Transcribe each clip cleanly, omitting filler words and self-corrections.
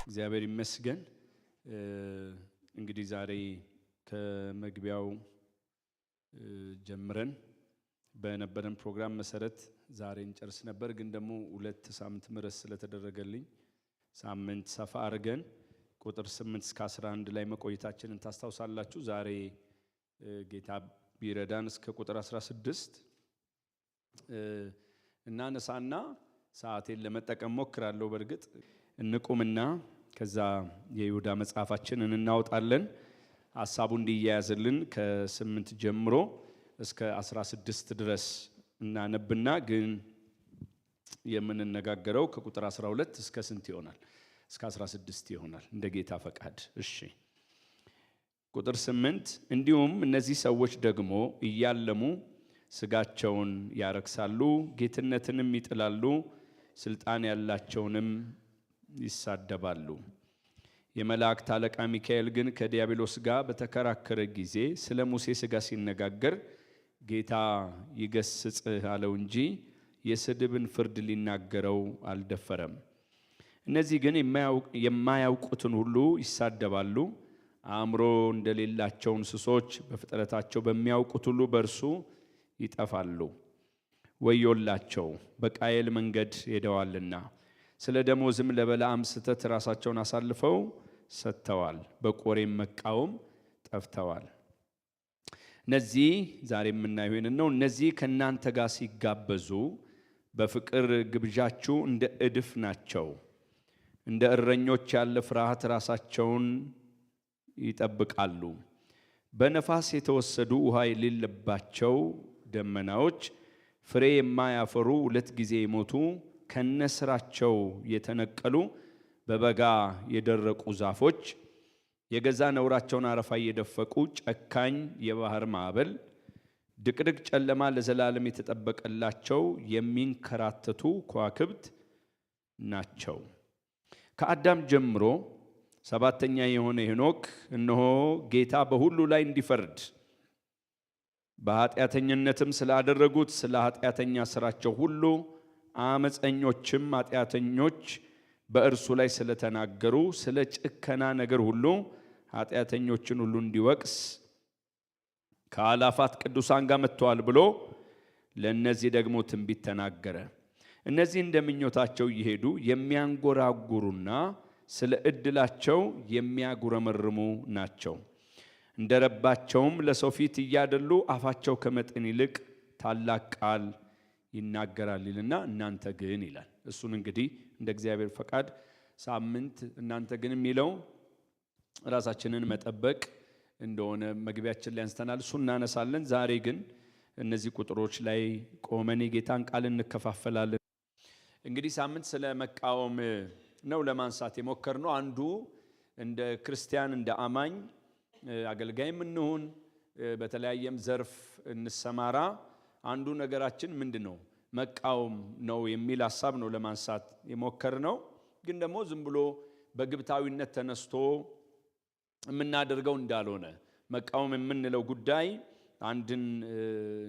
እግዚአብሔር ይመስገን። እንግዲህ ዛሬ ከመግቢያው ጀምረን በነበረን ፕሮግራም መሰረት ዛሬ እንጨርስ ነበር። ግን ደግሞ 2 ሳምንት ምረስ ስለተደረገልኝ ሳምንት ሰፋ አድርገን ቁጥር 8 እስከ 11 ላይ መቆየታችንን ታስታውሳላችሁ። ዛሬ ጌታ ቢረዳን እስከ ቁጥር 16 እናነሳና ሰዓቴን ለመጠቀም ሞክራለሁ። በርግጥ እንቁምና ከዛ የይሁዳ መጽሐፋችንን እናወጣለን። ሐሳቡ እንዲያያዝልን ከ8 ጀምሮ እስከ 16 ድረስ እናነብና ግን የምንነጋገረው ከቁጥር 12 እስከ ስንት ይሆናል? እስከ 16 ይሆናል እንደ ጌታ ፈቃድ። እሺ ቁጥር 8 እንዲሁም እነዚህ ሰዎች ደግሞ እያለሙ ስጋቸውን ያረክሳሉ፣ ጌትነትንም ይጥላሉ፣ ስልጣን ያላቸውንም ይሳደባሉ። የመላእክት አለቃ ሚካኤል ግን ከዲያብሎስ ጋር በተከራከረ ጊዜ ስለ ሙሴ ስጋ ሲነጋገር ጌታ ይገስጽህ አለው እንጂ የስድብን ፍርድ ሊናገረው አልደፈረም። እነዚህ ግን የማያውቁትን ሁሉ ይሳደባሉ፣ አእምሮ እንደሌላቸው እንስሶች በፍጥረታቸው በሚያውቁት ሁሉ በእርሱ ይጠፋሉ። ወዮላቸው፣ በቃየል መንገድ ሄደዋልና ስለ ደሞዝም ለበለዓም ስተት ራሳቸውን አሳልፈው ሰጥተዋል፣ በቆሬም መቃወም ጠፍተዋል። እነዚህ ዛሬ የምናየው ይህንን ነው። እነዚህ ከእናንተ ጋር ሲጋበዙ በፍቅር ግብዣችሁ እንደ እድፍ ናቸው። እንደ እረኞች ያለ ፍርሃት ራሳቸውን ይጠብቃሉ። በነፋስ የተወሰዱ ውሃ የሌለባቸው ደመናዎች፣ ፍሬ የማያፈሩ 2 ጊዜ የሞቱ ከነስራቸው የተነቀሉ በበጋ የደረቁ ዛፎች፣ የገዛ ነውራቸውን አረፋ እየደፈቁ ጨካኝ የባህር ማዕበል፣ ድቅድቅ ጨለማ ለዘላለም የተጠበቀላቸው የሚንከራተቱ ከዋክብት ናቸው። ከአዳም ጀምሮ 7ተኛ የሆነ ሄኖክ እነሆ ጌታ በሁሉ ላይ እንዲፈርድ በኃጢአተኝነትም ስላደረጉት ስለ ኃጢአተኛ ስራቸው ሁሉ አመፀኞችም ኃጢአተኞች በእርሱ ላይ ስለተናገሩ ስለ ጭከና ነገር ሁሉ ኃጢአተኞችን ሁሉ እንዲወቅስ ከአላፋት ቅዱሳን ጋር መጥተዋል ብሎ ለእነዚህ ደግሞ ትንቢት ተናገረ። እነዚህ እንደምኞታቸው እየሄዱ የሚያንጎራጉሩና ስለ ዕድላቸው የሚያጉረመርሙ ናቸው። እንደረባቸውም ለሰው ፊት እያደሉ አፋቸው ከመጠን ይልቅ ታላቅ ቃል ይናገራል ይልና እናንተ ግን ይላል። እሱን እንግዲህ እንደ እግዚአብሔር ፈቃድ ሳምንት እናንተ ግን የሚለው ራሳችንን መጠበቅ እንደሆነ መግቢያችን ላይ አንስተናል። እሱ እናነሳለን። ዛሬ ግን እነዚህ ቁጥሮች ላይ ቆመን የጌታን ቃል እንከፋፈላለን። እንግዲህ ሳምንት ስለ መቃወም ነው ለማንሳት የሞከርነው። አንዱ እንደ ክርስቲያን እንደ አማኝ አገልጋይም እንሁን በተለያየም ዘርፍ እንሰማራ አንዱ ነገራችን ምንድነው? መቃወም ነው የሚል ሐሳብ ነው ለማንሳት የሞከርነው። ግን ደግሞ ዝም ብሎ በግብታዊነት ተነስቶ የምናደርገው እንዳልሆነ መቃወም የምንለው ጉዳይ አንድን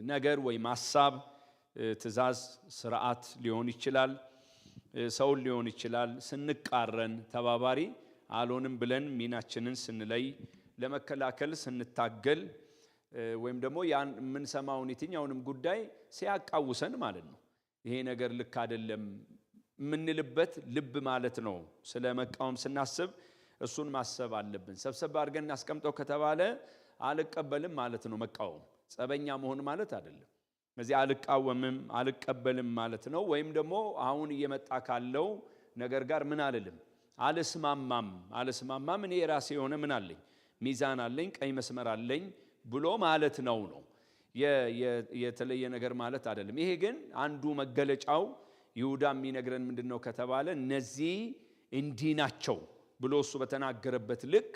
ነገር ወይም ሐሳብ፣ ትእዛዝ፣ ስርዓት ሊሆን ይችላል፣ ሰውን ሊሆን ይችላል። ስንቃረን ተባባሪ አልሆንም ብለን ሚናችንን ስንለይ ለመከላከል ስንታገል ወይም ደግሞ ያን የምንሰማውን የትኛውንም ጉዳይ ሲያቃውሰን ማለት ነው። ይሄ ነገር ልክ አይደለም የምንልበት ልብ ማለት ነው። ስለ መቃወም ስናስብ እሱን ማሰብ አለብን። ሰብሰብ አድርገን እናስቀምጠው ከተባለ አልቀበልም ማለት ነው። መቃወም ጸበኛ መሆን ማለት አይደለም። ስለዚህ አልቃወምም አልቀበልም ማለት ነው። ወይም ደግሞ አሁን እየመጣ ካለው ነገር ጋር ምን አልልም አልስማማም እኔ የራሴ የሆነ ምን አለኝ ሚዛን አለኝ ቀይ መስመር አለኝ ብሎ ማለት ነው። የተለየ ነገር ማለት አይደለም። ይሄ ግን አንዱ መገለጫው ይሁዳ የሚነግረን ምንድነው ከተባለ እነዚህ እንዲህ ናቸው ብሎ እሱ በተናገረበት ልክ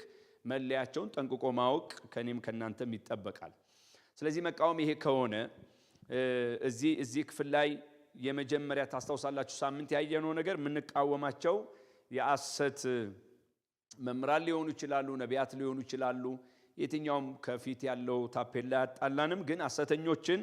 መለያቸውን ጠንቅቆ ማወቅ ከኔም ከናንተም ይጠበቃል። ስለዚህ መቃወም ይሄ ከሆነ እዚህ ክፍል ላይ የመጀመሪያ ታስታውሳላችሁ ሳምንት ያየነው ነገር የምንቃወማቸው የሐሰት መምህራን ሊሆኑ ይችላሉ፣ ነቢያት ሊሆኑ ይችላሉ። የትኛውም ከፊት ያለው ታፔላ ያጣላንም ግን ሐሰተኞችን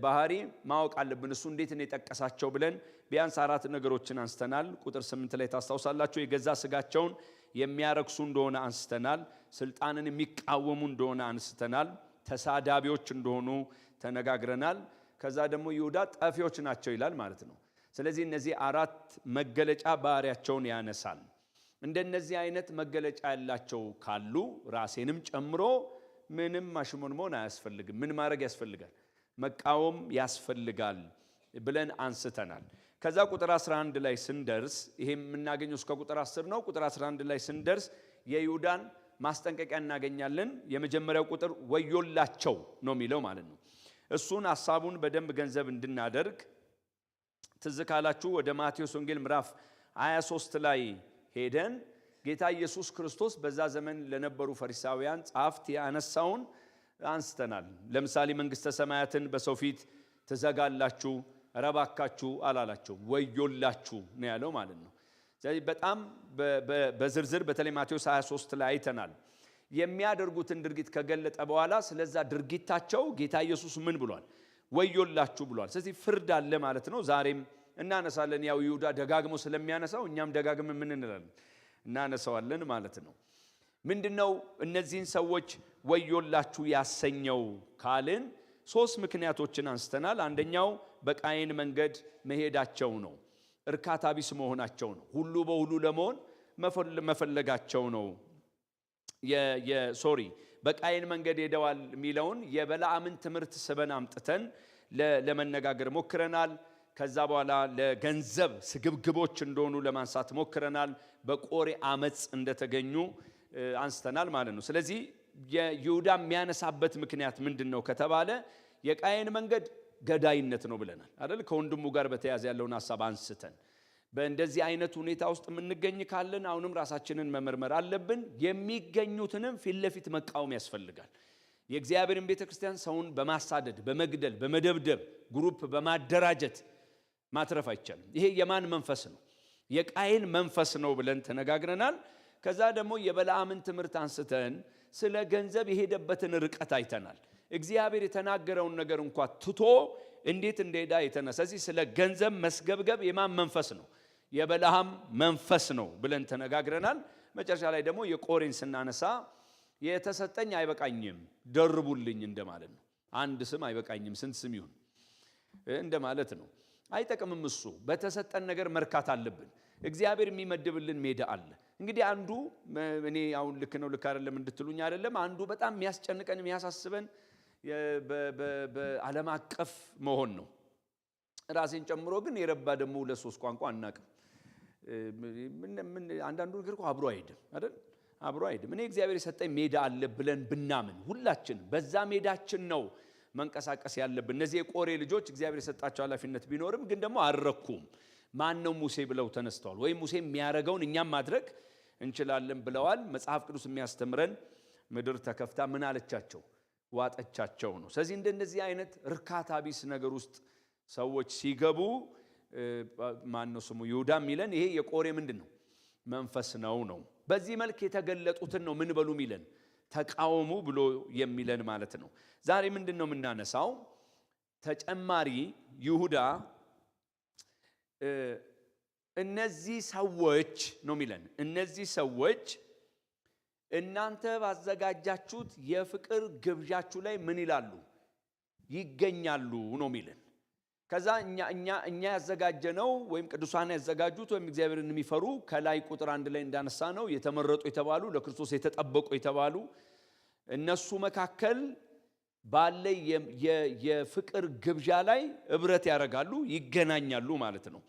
ባህሪ ማወቅ አለብን። እሱ እንዴት ነው የጠቀሳቸው ብለን ቢያንስ 4 ነገሮችን አንስተናል። ቁጥር 8 ላይ ታስታውሳላችሁ። የገዛ ስጋቸውን የሚያረክሱ እንደሆነ አንስተናል። ስልጣንን የሚቃወሙ እንደሆነ አንስተናል። ተሳዳቢዎች እንደሆኑ ተነጋግረናል። ከዛ ደግሞ ይሁዳ ጠፊዎች ናቸው ይላል ማለት ነው። ስለዚህ እነዚህ 4 መገለጫ ባህሪያቸውን ያነሳል። እንደነዚህ አይነት መገለጫ ያላቸው ካሉ ራሴንም ጨምሮ ምንም ማሽሞንሞን አያስፈልግም። ምን ማድረግ ያስፈልጋል? መቃወም ያስፈልጋል ብለን አንስተናል። ከዛ ቁጥር 11 ላይ ስንደርስ ይሄ የምናገኘው እስከ ቁጥር 10 ነው። ቁጥር 11 ላይ ስንደርስ የይሁዳን ማስጠንቀቂያ እናገኛለን። የመጀመሪያው ቁጥር ወዮላቸው ነው የሚለው ማለት ነው። እሱን ሐሳቡን በደንብ ገንዘብ እንድናደርግ ትዝ ካላችሁ ወደ ማቴዎስ ወንጌል ምዕራፍ 23 ላይ ሄደን ጌታ ኢየሱስ ክርስቶስ በዛ ዘመን ለነበሩ ፈሪሳውያን ጻፍት ያነሳውን አንስተናል። ለምሳሌ መንግስተ ሰማያትን በሰው ፊት ትዘጋላችሁ፣ ረባካችሁ አላላቸው፣ ወዮላችሁ ነው ያለው ማለት ነው። ስለዚህ በጣም በዝርዝር በተለይ ማቴዎስ 23 ላይ አይተናል። የሚያደርጉትን ድርጊት ከገለጠ በኋላ ስለዛ ድርጊታቸው ጌታ ኢየሱስ ምን ብሏል? ወዮላችሁ ብሏል። ስለዚህ ፍርድ አለ ማለት ነው። ዛሬም እናነሳለን። ያው ይሁዳ ደጋግሞ ስለሚያነሳው እኛም ደጋግመን ምን እንላለን? እናነሳዋለን ማለት ነው። ምንድነው እነዚህን ሰዎች ወዮላችሁ ያሰኘው ካልን 3 ምክንያቶችን አንስተናል። አንደኛው በቃየን መንገድ መሄዳቸው ነው። እርካታ ቢስ መሆናቸው ነው። ሁሉ በሁሉ ለመሆን መፈለጋቸው ነው። በቃየን መንገድ ሄደዋል የሚለውን የበለዓምን ትምህርት ስበን አምጥተን ለመነጋገር ሞክረናል። ከዛ በኋላ ለገንዘብ ስግብግቦች እንደሆኑ ለማንሳት ሞክረናል። በቆሬ አመጽ እንደተገኙ አንስተናል ማለት ነው። ስለዚህ የይሁዳ የሚያነሳበት ምክንያት ምንድነው ከተባለ የቃየን መንገድ ገዳይነት ነው ብለናል አይደል? ከወንድሙ ጋር በተያያዘ ያለውን ሐሳብ አንስተን በእንደዚህ አይነት ሁኔታ ውስጥ የምንገኝ ካለን አሁንም ራሳችንን መመርመር አለብን። የሚገኙትንም ፊት ለፊት መቃወም ያስፈልጋል። የእግዚአብሔርን ቤተክርስቲያን ሰውን በማሳደድ በመግደል በመደብደብ ግሩፕ በማደራጀት ማትረፍ አይቻልም። ይሄ የማን መንፈስ ነው? የቃየን መንፈስ ነው ብለን ተነጋግረናል። ከዛ ደግሞ የበለዓምን ትምህርት አንስተን ስለ ገንዘብ የሄደበትን ርቀት አይተናል። እግዚአብሔር የተናገረውን ነገር እንኳን ትቶ እንዴት እንደሄዳ አይተናል። ስለዚህ ስለ ገንዘብ መስገብገብ የማን መንፈስ ነው? የበለዓም መንፈስ ነው ብለን ተነጋግረናል። መጨረሻ ላይ ደግሞ የቆሬን ስናነሳ የተሰጠኝ አይበቃኝም ደርቡልኝ እንደማለት ነው። አንድ ስም አይበቃኝም ስንት ስም ይሁን እንደማለት ነው። አይጠቅምም። እሱ በተሰጠን ነገር መርካት አለብን። እግዚአብሔር የሚመድብልን ሜዳ አለ። እንግዲህ አንዱ እኔ አሁን ልክ ነው ልክ አይደለም እንድትሉኝ አይደለም። አንዱ በጣም የሚያስጨንቀን የሚያሳስበን በዓለም አቀፍ መሆን ነው። ራሴን ጨምሮ ግን የረባ ደግሞ 2-3 ቋንቋ አናቅም። አንዳንዱ ነገር እኮ አብሮ አይሄድም አይደል? አብሮ አይሄድም። እኔ እግዚአብሔር የሰጠኝ ሜዳ አለ ብለን ብናምን ሁላችን በዛ ሜዳችን ነው መንቀሳቀስ ያለብን። እነዚህ የቆሬ ልጆች እግዚአብሔር የሰጣቸው ኃላፊነት ቢኖርም ግን ደግሞ አልረኩም። ማን ነው ሙሴ ብለው ተነስተዋል። ወይ ሙሴ የሚያረጋውን እኛም ማድረግ እንችላለን ብለዋል። መጽሐፍ ቅዱስ የሚያስተምረን ምድር ተከፍታ ምን አለቻቸው? ዋጠቻቸው ነው። ስለዚህ እንደነዚህ አይነት እርካታ ቢስ ነገር ውስጥ ሰዎች ሲገቡ ማን ነው ስሙ ይሁዳ ሚለን ይሄ የቆሬ ምንድነው መንፈስ ነው። በዚህ መልክ የተገለጡትን ነው ምን በሉ ሚለን ተቃወሙ ብሎ የሚለን ማለት ነው። ዛሬ ምንድነው የምናነሳው? ተጨማሪ ይሁዳ እነዚህ ሰዎች ነው ሚለን እነዚህ ሰዎች እናንተ ባዘጋጃችሁት የፍቅር ግብዣችሁ ላይ ምን ይላሉ? ይገኛሉ ነው ሚለን። ከዛ እኛ ያዘጋጀነው ወይም ቅዱሳን ያዘጋጁት ወይም እግዚአብሔርን የሚፈሩ ከላይ ቁጥር 1 ላይ እንዳነሳ ነው የተመረጡ የተባሉ ለክርስቶስ የተጠበቁ የተባሉ እነሱ መካከል ባለ የፍቅር ግብዣ ላይ ህብረት ያደርጋሉ፣ ይገናኛሉ ማለት ነው።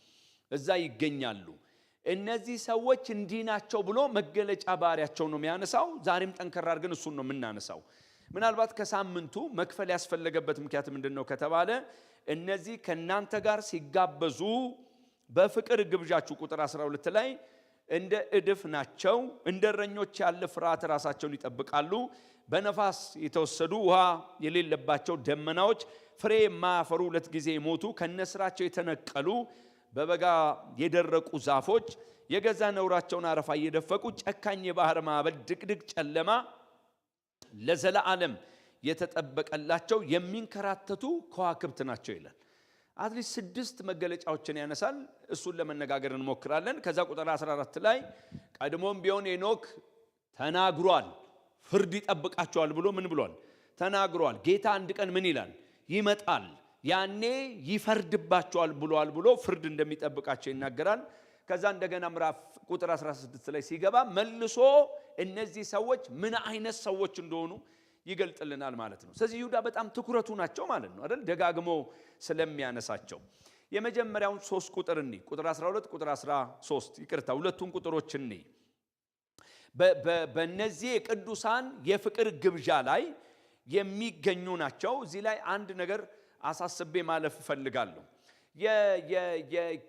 እዛ ይገኛሉ። እነዚህ ሰዎች እንዲህ ናቸው ብሎ መገለጫ ባህሪያቸው ነው የሚያነሳው። ዛሬም ጠንከር አድርገን እሱን ነው የምናነሳው። ምናልባት ከሳምንቱ መክፈል ያስፈለገበት ምክንያት ምንድነው ከተባለ እነዚህ ከናንተ ጋር ሲጋበዙ በፍቅር ግብዣችሁ ቁጥር 12 ላይ እንደ እድፍ ናቸው፣ እንደ እረኞች ያለ ፍርሃት ራሳቸውን ይጠብቃሉ። በነፋስ የተወሰዱ ውሃ የሌለባቸው ደመናዎች፣ ፍሬ የማያፈሩ 2 ጊዜ የሞቱ ከነስራቸው የተነቀሉ በበጋ የደረቁ ዛፎች፣ የገዛ ነውራቸውን አረፋ እየደፈቁ ጨካኝ የባህር ማዕበል ድቅድቅ ጨለማ ለዘላለም የተጠበቀላቸው የሚንከራተቱ ከዋክብት ናቸው ይላል። አትሊስት 6 መገለጫዎችን ያነሳል። እሱን ለመነጋገር እንሞክራለን። ከዛ ቁጥር 14 ላይ ቀድሞም ቢሆን ሄኖክ ተናግሯል፣ ፍርድ ይጠብቃቸዋል ብሎ ምን ብሏል? ተናግሯል። ጌታ አንድ ቀን ምን ይላል? ይመጣል፣ ያኔ ይፈርድባቸዋል ብሏል ብሎ ፍርድ እንደሚጠብቃቸው ይናገራል። ከዛ እንደገና ምዕራፍ ቁጥር 16 ላይ ሲገባ መልሶ እነዚህ ሰዎች ምን አይነት ሰዎች እንደሆኑ ይገልጥልናል ማለት ነው። ስለዚህ ይሁዳ በጣም ትኩረቱ ናቸው ማለት ነው አይደል? ደጋግሞ ስለሚያነሳቸው የመጀመሪያውን 3 ቁጥር እንይ። ቁጥር 12 ቁጥር 13 ይቅርታ፣ ሁለቱን ቁጥሮች እንይ። በእነዚህ የቅዱሳን የፍቅር ግብዣ ላይ የሚገኙ ናቸው። እዚህ ላይ አንድ ነገር አሳስቤ ማለፍ እፈልጋለሁ።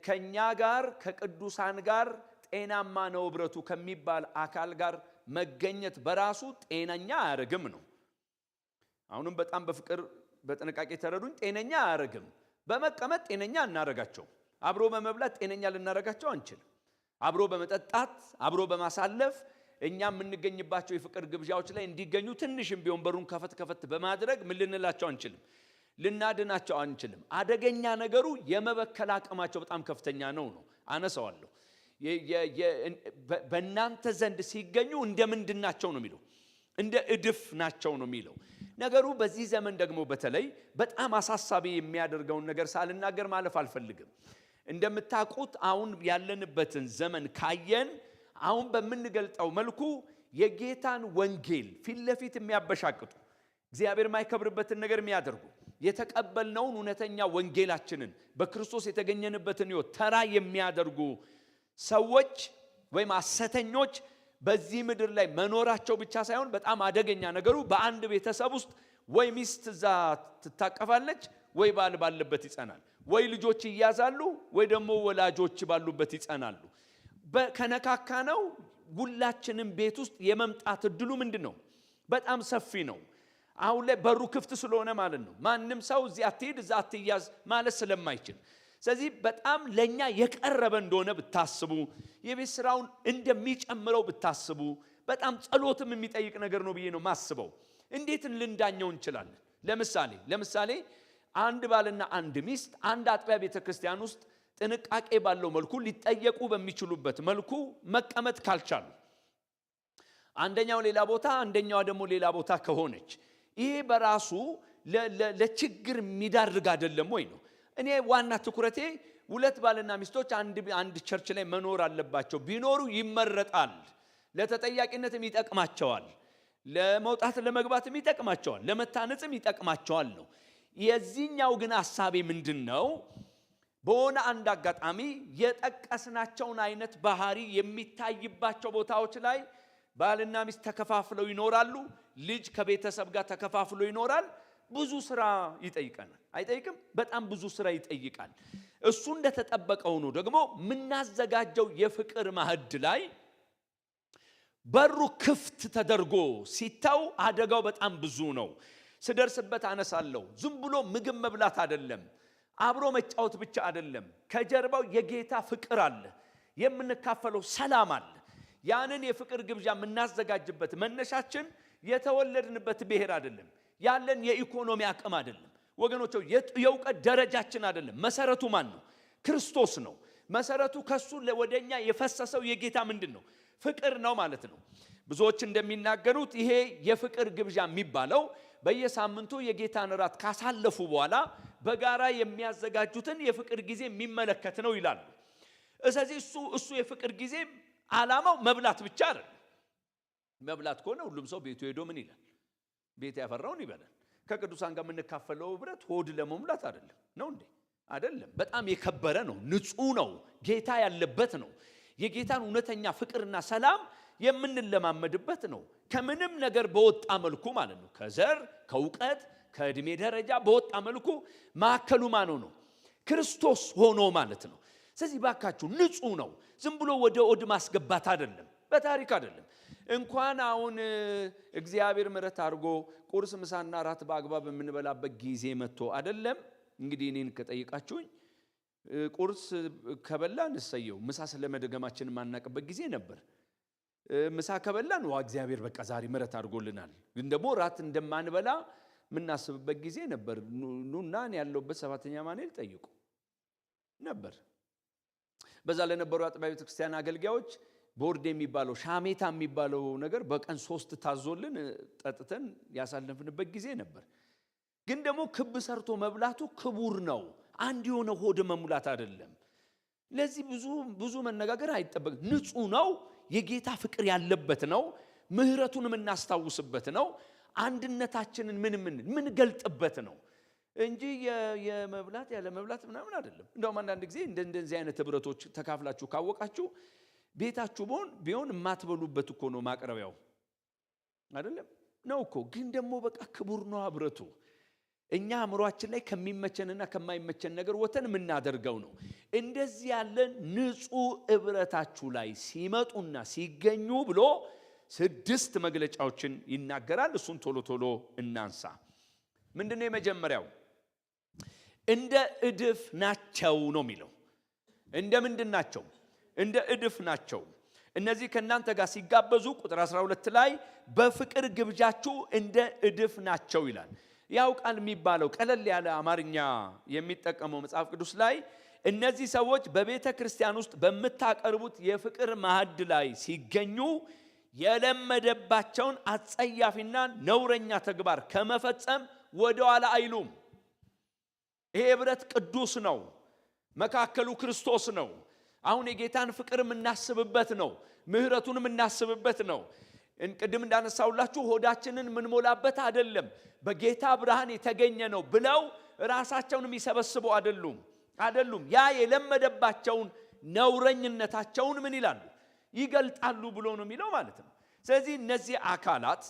ከኛ ጋር ከቅዱሳን ጋር ጤናማ ነው ህብረቱ ከሚባል አካል ጋር መገኘት በራሱ ጤነኛ አያረግም ነው። አሁንም በጣም በፍቅር በጥንቃቄ ተረዱኝ። ጤነኛ አያረግም። በመቀመጥ ጤነኛ እናረጋቸው፣ አብሮ በመብላት ጤነኛ ልናረጋቸው አንችልም። አብሮ በመጠጣት አብሮ በማሳለፍ እኛ የምንገኝባቸው የፍቅር ግብዣዎች ላይ እንዲገኙ ትንሽም ቢሆን በሩን ከፈት ከፈት በማድረግ ምን ልንላቸው አንችልም፣ ልናድናቸው አንችልም። አደገኛ ነገሩ የመበከል አቅማቸው በጣም ከፍተኛ ነው። አነሳዋለሁ። በእናንተ ዘንድ ሲገኙ እንደምንድናቸው ነው የሚለው? እንደ እድፍ ናቸው ነው የሚለው። ነገሩ በዚህ ዘመን ደግሞ በተለይ በጣም አሳሳቢ የሚያደርገውን ነገር ሳልናገር ማለፍ አልፈልግም። እንደምታውቁት አሁን ያለንበትን ዘመን ካየን አሁን በምንገልጠው መልኩ የጌታን ወንጌል ፊት ለፊት የሚያበሻቅጡ እግዚአብሔር የማይከብርበትን ነገር የሚያደርጉ የተቀበልነውን እውነተኛ ወንጌላችንን በክርስቶስ የተገኘንበትን ሕይወት ተራ የሚያደርጉ ሰዎች ወይም ሐሰተኞች በዚህ ምድር ላይ መኖራቸው ብቻ ሳይሆን በጣም አደገኛ ነገሩ በአንድ ቤተሰብ ውስጥ ወይ ሚስት እዛ ትታቀፋለች፣ ወይ ባል ባለበት ይጸናል፣ ወይ ልጆች ይያዛሉ፣ ወይ ደግሞ ወላጆች ባሉበት ይጸናሉ። ከነካካ ነው ሁላችንም ቤት ውስጥ የመምጣት እድሉ ምንድነው? በጣም ሰፊ ነው። አሁን ላይ በሩ ክፍት ስለሆነ ማለት ነው። ማንም ሰው እዚህ አትሄድ እዛ አትያዝ ማለት ስለማይችል፣ ስለዚህ በጣም ለኛ የቀረበ እንደሆነ ብታስቡ፣ የቤት ስራውን እንደሚጨምረው ብታስቡ፣ በጣም ጸሎትም የሚጠይቅ ነገር ነው ብዬ ነው ማስበው። እንዴት ልንዳኘው እንችላለን? ለምሳሌ አንድ ባልና አንድ ሚስት አንድ አጥቢያ ቤተክርስቲያን ውስጥ ጥንቃቄ ባለው መልኩ ሊጠየቁ በሚችሉበት መልኩ መቀመጥ ካልቻሉ፣ አንደኛው ሌላ ቦታ አንደኛዋ ደግሞ ሌላ ቦታ ከሆነች ይሄ በራሱ ለችግር የሚዳርግ አይደለም ወይ ነው? እኔ ዋና ትኩረቴ ሁለት ባልና ሚስቶች አንድ ቸርች ላይ መኖር አለባቸው። ቢኖሩ ይመረጣል፣ ለተጠያቂነትም ይጠቅማቸዋል፣ ለመውጣት ለመግባትም ይጠቅማቸዋል፣ ለመታነጽም ይጠቅማቸዋል ነው። የዚህኛው ግን ሐሳቤ ምንድነው? በሆነ አንድ አጋጣሚ የጠቀስናቸውን አይነት ባህሪ የሚታይባቸው ቦታዎች ላይ ባልና ሚስት ተከፋፍለው ይኖራሉ። ልጅ ከቤተሰብ ጋር ተከፋፍሎ ይኖራል። ብዙ ስራ ይጠይቀናል። አይጠይቅም? በጣም ብዙ ስራ ይጠይቃል። እሱ እንደተጠበቀው ነው። ደግሞ ምናዘጋጀው የፍቅር ማዕድ ላይ በሩ ክፍት ተደርጎ ሲታው አደጋው በጣም ብዙ ነው። ስደርስበት አነሳለሁ። ዝም ብሎ ምግብ መብላት አይደለም፣ አብሮ መጫወት ብቻ አይደለም። ከጀርባው የጌታ ፍቅር አለ፣ የምንካፈለው ሰላም አለ። ያንን የፍቅር ግብዣ የምናዘጋጅበት መነሻችን የተወለድንበት ብሔር አይደለም፣ ያለን የኢኮኖሚ አቅም አይደለም ወገኖች፣ የእውቀት ደረጃችን አይደለም። መሰረቱ ማን ነው? ክርስቶስ ነው። መሰረቱ ከሱ ወደኛ የፈሰሰው የጌታ ምንድነው? ፍቅር ነው ማለት ነው። ብዙዎች እንደሚናገሩት ይሄ የፍቅር ግብዣ የሚባለው በየሳምንቱ የጌታን እራት ካሳለፉ በኋላ በጋራ የሚያዘጋጁትን የፍቅር ጊዜ የሚመለከት ነው ይላሉ። ስለዚህ እሱ የፍቅር ጊዜ ዓላማው መብላት ብቻ አይደለም። መብላት ከሆነ ሁሉም ሰው ቤቱ ሄዶ ምን ይላል? ቤት ያፈራውን ይበላል። ከቅዱሳን ጋር የምንካፈለው ህብረት ሆድ ለመሙላት አይደለም ነው እንዴ? አይደለም። በጣም የከበረ ነው፣ ንጹህ ነው፣ ጌታ ያለበት ነው። የጌታን እውነተኛ ፍቅርና ሰላም የምንለማመድበት ነው። ከምንም ነገር በወጣ መልኩ ማለት ነው። ከዘር ከእውቀት ከእድሜ ደረጃ በወጣ መልኩ ማዕከሉ ማን ነው? ክርስቶስ ሆኖ ማለት ነው። ስለዚህ ባካችሁ ንጹህ ነው። ዝም ብሎ ወደ ኦድ ማስገባት አይደለም፣ በታሪክ አይደለም። እንኳን አሁን እግዚአብሔር ምሕረት አድርጎ ቁርስ ምሳና ራት በአግባብ የምንበላበት ጊዜ መጥቶ አይደለም። እንግዲህ እኔን ከጠይቃችሁኝ ቁርስ ከበላን እሰየው፣ ምሳ ስለመደገማችን ማናቀበት ጊዜ ነበር። ምሳ ከበላን እግዚአብሔር በቃ ዛሬ ምሕረት አድርጎልናል። ግን ደግሞ ራት እንደማንበላ ምናስብበት ጊዜ ነበር። ኑና ያለውበት 7ኛ ማኑኤል ጠይቁ ነበር። በዛ ለነበሩ አጥቢያ ቤተክርስቲያን አገልጋዮች ቦርድ የሚባለው ሻሜታ የሚባለው ነገር በቀን 3 ታዞልን ጠጥተን ያሳለፍንበት ጊዜ ነበር። ግን ደግሞ ክብ ሰርቶ መብላቱ ክቡር ነው። አንድ የሆነ ሆድ መሙላት አይደለም። ለዚህ ብዙ መነጋገር አይጠበቅም። ንጹህ ነው። የጌታ ፍቅር ያለበት ነው። ምህረቱን የምናስታውስበት ነው። አንድነታችንን ምን ገልጥበት ነው እንጂ የመብላት ያለ መብላት ምናምን አይደለም። እንደውም አንዳንድ ጊዜ እንደዚህ አይነት ህብረቶች ተካፍላችሁ ካወቃችሁ ቤታችሁ ቢሆን የማትበሉበት እኮ ነው ማቅረቢያው አይደለም ነው እኮ። ግን ደግሞ በቃ ክቡር ነው ህብረቱ። እኛ አእምሮአችን ላይ ከሚመቸንና ከማይመቸን ነገር ወተን የምናደርገው ነው። እንደዚህ ያለ ንጹህ ህብረታችሁ ላይ ሲመጡና ሲገኙ ብሎ 6 መግለጫዎችን ይናገራል። እሱን ቶሎ እናንሳ። ምንድነው የመጀመሪያው? እንደ እድፍ ናቸው ነው የሚለው። እንደ ምንድን ናቸው? እንደ እድፍ ናቸው። እነዚህ ከናንተ ጋር ሲጋበዙ ቁጥር 12 ላይ በፍቅር ግብዣችሁ እንደ እድፍ ናቸው ይላል። ያው ቃል የሚባለው ቀለል ያለ አማርኛ የሚጠቀመው መጽሐፍ ቅዱስ ላይ እነዚህ ሰዎች በቤተ ክርስቲያን ውስጥ በመታቀርቡት የፍቅር ማዕድ ላይ ሲገኙ የለመደባቸውን አጸያፊና ነውረኛ ተግባር ከመፈጸም ወደ ኋላ አይሉም። ይሄ ህብረት ቅዱስ ነው። መካከሉ ክርስቶስ ነው። አሁን የጌታን ፍቅር የምናስብበት ነው። ምህረቱን የምናስብበት ነው። ቅድም እንዳነሳውላችሁ ሆዳችንን የምንሞላበት አይደለም። በጌታ ብርሃን የተገኘ ነው ብለው ራሳቸውን የሚሰበስቡ አይደሉም። ያ የለመደባቸውን ነውረኝነታቸውን ምን ይላሉ? ይገልጣሉ ብሎ ነው የሚለው ማለት ነው። ስለዚህ እነዚህ አካላት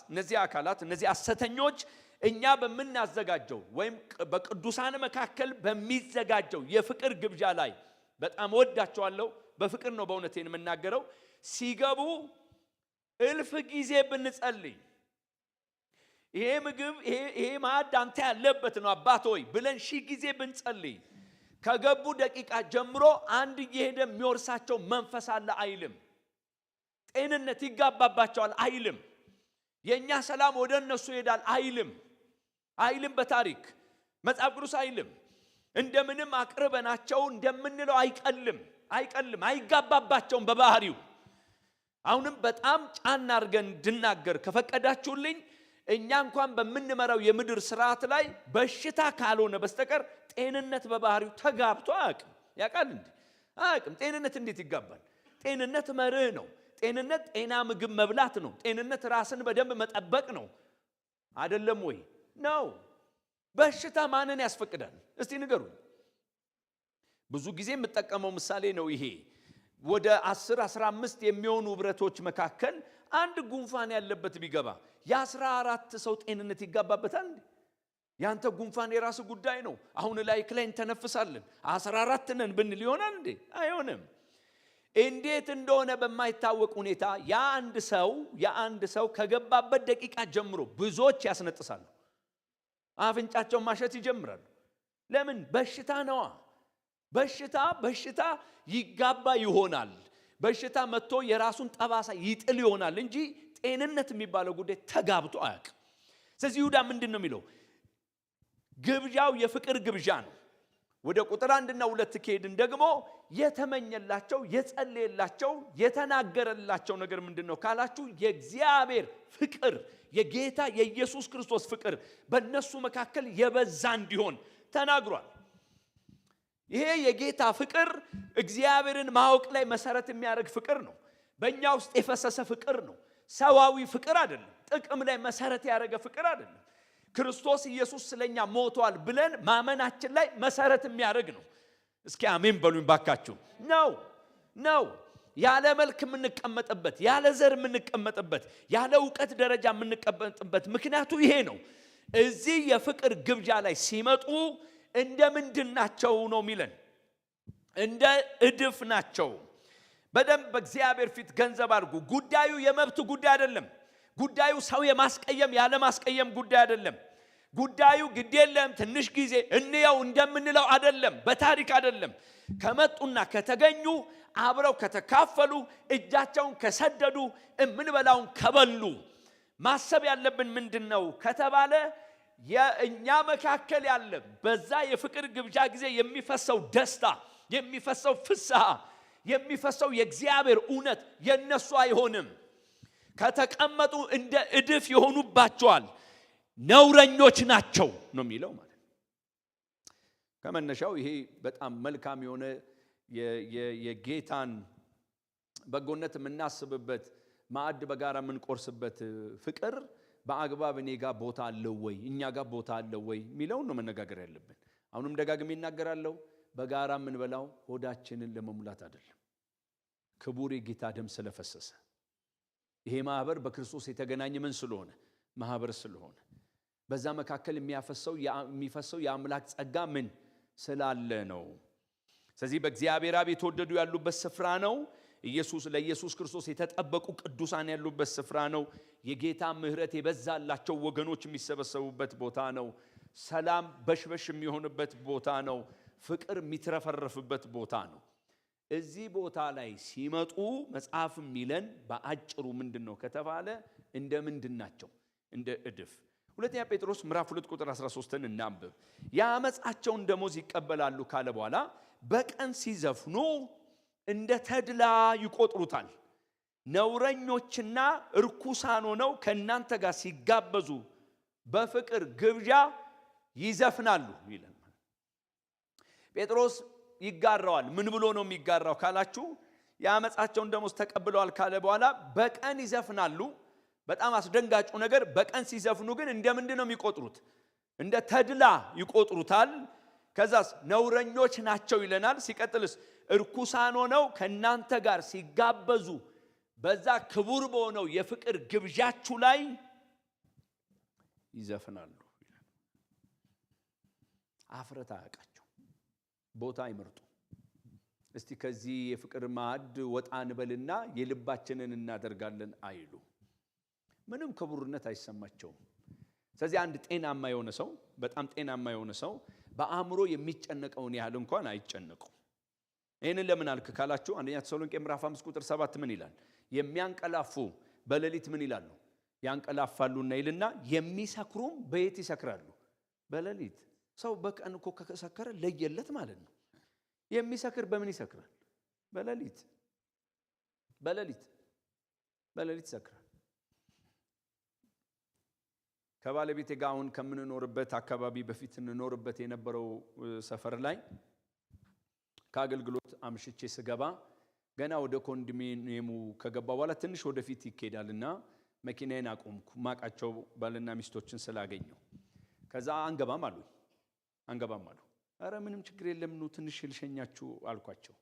እነዚህ ሐሰተኞች እኛ በመናዘጋጀው ወይም በቅዱሳን መካከል በሚዘጋጀው የፍቅር ግብዣ ላይ በጣም ወዳቸዋለሁ። በፍቅር ነው በእውነቴን የምናገረው። ሲገቡ እልፍ ጊዜ ብንጸልይ ይሄ ምግብ ይሄ ማዕድ አንተ ያለበት ነው አባት ሆይ ብለን 1000 ጊዜ ብንጸልይ ከገቡ ደቂቃ ጀምሮ አንድ እየሄደ የሚወርሳቸው መንፈስ አለ አይልም። ጤንነት ይጋባባቸዋል አይልም። የኛ ሰላም ወደ እነሱ ይሄዳል አይልም። በታሪክ መጽሐፍ ቅዱስ አይልም። እንደምንም አቅርበናቸው እንደምንለው አይቀልም። አይጋባባቸውም በባህሪው። አሁንም በጣም ጫና አድርገን እንድናገር ከፈቀዳችሁልኝ እኛ እንኳን በምንመራው የምድር ስርዓት ላይ በሽታ ካልሆነ በስተቀር ጤንነት በባህሪው ተጋብቶ ያውቃል እንዴ? አያውቅም። ጤንነት እንዴት ይጋባል? ጤንነት መርህ ነው። ጤንነት ጤና ምግብ መብላት ነው። ጤንነት ራስን በደንብ መጠበቅ ነው። አይደለም ወይ? ነው። በሽታ ማንን ያስፈቅዳል? እስቲ ንገሩኝ። ብዙ ጊዜ የምጠቀመው ምሳሌ ነው ይሄ። ወደ 10-15 የሚሆኑ ህብረቶች መካከል አንድ ጉንፋን ያለበት ቢገባ የ14 ሰው ጤንነት ይጋባበታል እንዴ? ያንተ ጉንፋን የራስ ጉዳይ ነው። አሁን ላይ እንተነፍሳለን 14 ነን ብንል ይሆናል እንዴ? አይሆንም። እንዴት እንደሆነ በማይታወቅ ሁኔታ የአንድ ሰው ከገባበት ደቂቃ ጀምሮ ብዙዎች ያስነጥሳሉ። አፍንጫቸውን ማሸት ይጀምራሉ። ለምን? በሽታ ነዋ። በሽታ ይጋባ ይሆናል። በሽታ መጥቶ የራሱን ጠባሳ ይጥል ይሆናል እንጂ ጤንነት የሚባለው ጉዳይ ተጋብቶ አያውቅም። ስለዚህ ይሁዳ ምንድን ነው የሚለው? ግብዣው የፍቅር ግብዣ ነው። ወደ ቁጥር 1 እና 2 ከሄድን ደግሞ የተመኘላቸው የጸለየላቸው የተናገረላቸው ነገር ምንድነው ካላችሁ የእግዚአብሔር ፍቅር የጌታ የኢየሱስ ክርስቶስ ፍቅር በእነሱ መካከል የበዛ እንዲሆን ተናግሯል። ይሄ የጌታ ፍቅር እግዚአብሔርን ማወቅ ላይ መሰረት የሚያደርግ ፍቅር ነው። በእኛ ውስጥ የፈሰሰ ፍቅር ነው። ሰዋዊ ፍቅር አይደለም። ጥቅም ላይ መሰረት ያደረገ ፍቅር አይደለም። ክርስቶስ ኢየሱስ ስለኛ ሞቷል ብለን ማመናችን ላይ መሰረት የሚያደርግ ነው። እስኪ አሜን በሉኝ ባካችሁ። ነው ያለ መልክ የምንቀመጥበት፣ ያለ ዘር የምንቀመጥበት፣ ያለ ዕውቀት ደረጃ የምንቀመጥበት ምክንያቱ ይሄ ነው። እዚህ የፍቅር ግብዣ ላይ ሲመጡ እንደ ምንድን ናቸው ነው የሚለን? እንደ እድፍ ናቸው። በደንብ በእግዚአብሔር ፊት ገንዘብ አድርጉ። ጉዳዩ የመብት ጉዳይ አይደለም። ጉዳዩ ሰው የማስቀየም ያለ ማስቀየም ጉዳይ አይደለም። ጉዳዩ ግዴለም ትንሽ ጊዜ እንየው እንደምንለው አይደለም። በታሪክ አይደለም። ከመጡና ከተገኙ አብረው ከተካፈሉ እጃቸውን ከሰደዱ እምንበላውን ከበሉ ማሰብ ያለብን ምንድነው ከተባለ የእኛ መካከል ያለ በዛ የፍቅር ግብዣ ጊዜ የሚፈሰው ደስታ የሚፈሰው ፍስሐ የሚፈሰው የእግዚአብሔር እውነት የነሱ አይሆንም ከተቀመጡ እንደ እድፍ ይሆኑባቸዋል ነውረኞች ናቸው ነው የሚለው ማለት ከመነሻው ይሄ በጣም መልካም የሆነ የጌታን በጎነት የምናስብበት ማዕድ በጋራ የምንቆርስበት ፍቅር በአግባብ እኔ ጋር ቦታ አለው ወይ እኛ ጋር ቦታ አለው ወይ የሚለው ነው መነጋገር ያለብን አሁንም ደጋግሜ እናገራለሁ በጋራ የምንበላው ሆዳችንን ለመሙላት አይደለም ክቡር የጌታ ደም ስለፈሰሰ ይሄ ማህበር በክርስቶስ የተገናኘ ምን ስለሆነ ማህበር ስለሆነ በዛ መካከል የሚፈሰው የአምላክ ጸጋ ምን ስላለ ነው ስለዚህ በእግዚአብሔር አብ የተወደዱ ያሉበት ስፍራ ነው ለኢየሱስ ክርስቶስ የተጠበቁ ቅዱሳን ያሉበት ስፍራ ነው የጌታ ምህረት የበዛላቸው ወገኖች የሚሰበሰቡበት ቦታ ነው ሰላም በሽበሽ የሚሆንበት ቦታ ነው ፍቅር የሚትረፈረፍበት ቦታ ነው እዚህ ቦታ ላይ ሲመጡ መጽሐፍ የሚለን በአጭሩ ምንድነው ከተባለ እንደ ምንድናቸው እንደ እድፍ ሁለተኛ ጴጥሮስ ምዕራፍ 2 ቁጥር 13ን እናንብብ ያመጻቸውን ደሞዝ ይቀበላሉ ካለ በኋላ በቀን ሲዘፍኑ እንደ ተድላ ይቆጥሩታል ነውረኞችና እርኩሳን ሆነው ከናንተ ጋር ሲጋበዙ በፍቅር ግብዣ ይዘፍናሉ ይላል ጴጥሮስ ይጋራዋል ምን ብሎ ነው የሚጋራው ካላችሁ ያመጻቸውን ደሞዝ ተቀብለዋል ካለ በኋላ በቀን ይዘፍናሉ በጣም አስደንጋጩ ነገር በቀን ሲዘፍኑ ግን እንደምንድን ነው የሚቆጥሩት እንደ ተድላ ይቆጥሩታል ከዛስ ነውረኞች ናቸው ይለናል ሲቀጥልስ እርኩሳን ሆነው ከናንተ ጋር ሲጋበዙ በዛ ክቡር በሆነው የፍቅር ግብዣችሁ ላይ ይዘፍናሉ አፍረታ ያቃቸው ቦታ ይመርጡ እስቲ ከዚህ የፍቅር ማዕድ ወጣ እንበልና የልባችንን እናደርጋለን አይሉ ምንም ክቡርነት አይሰማቸው ስለዚህ አንድ ጤናማ የሆነ ሰው በጣም ጤናማ የሆነ ሰው በአእምሮ የሚጨነቀውን ያህል እንኳን አይጨነቁ ይሄንን ለምን አልክ ካላችሁ አንደኛ ተሰሎንቄ ምዕራፍ 5 ቁጥር 7 ምን ይላል የሚያንቀላፉ በሌሊት ምን ይላሉ ያንቀላፋሉና ይልና የሚሰክሩም በየት ይሰክራሉ በሌሊት ሰው በቀን እኮ ከሰከረ ለየለት ማለት ነው የሚሰክር በምን ይሰክራል በሌሊት ይሰክራል ከባለቤቴ ጋር አሁን ከምንኖርበት አካባቢ በፊት እንኖርበት የነበረው ሰፈር ላይ ከአገልግሎት አምሽቼ ስገባ ገና ወደ ኮንዶሚኒየሙ ከገባ በኋላ ትንሽ ወደፊት ይኬዳልና መኪናዬን አቆምኩ ማቃቸው ባልና ሚስቶችን ስላገኘው ከዛ አንገባም አሉ አረ ምንም ችግር የለም ነው ትንሽ ልሸኛችሁ አልኳቸው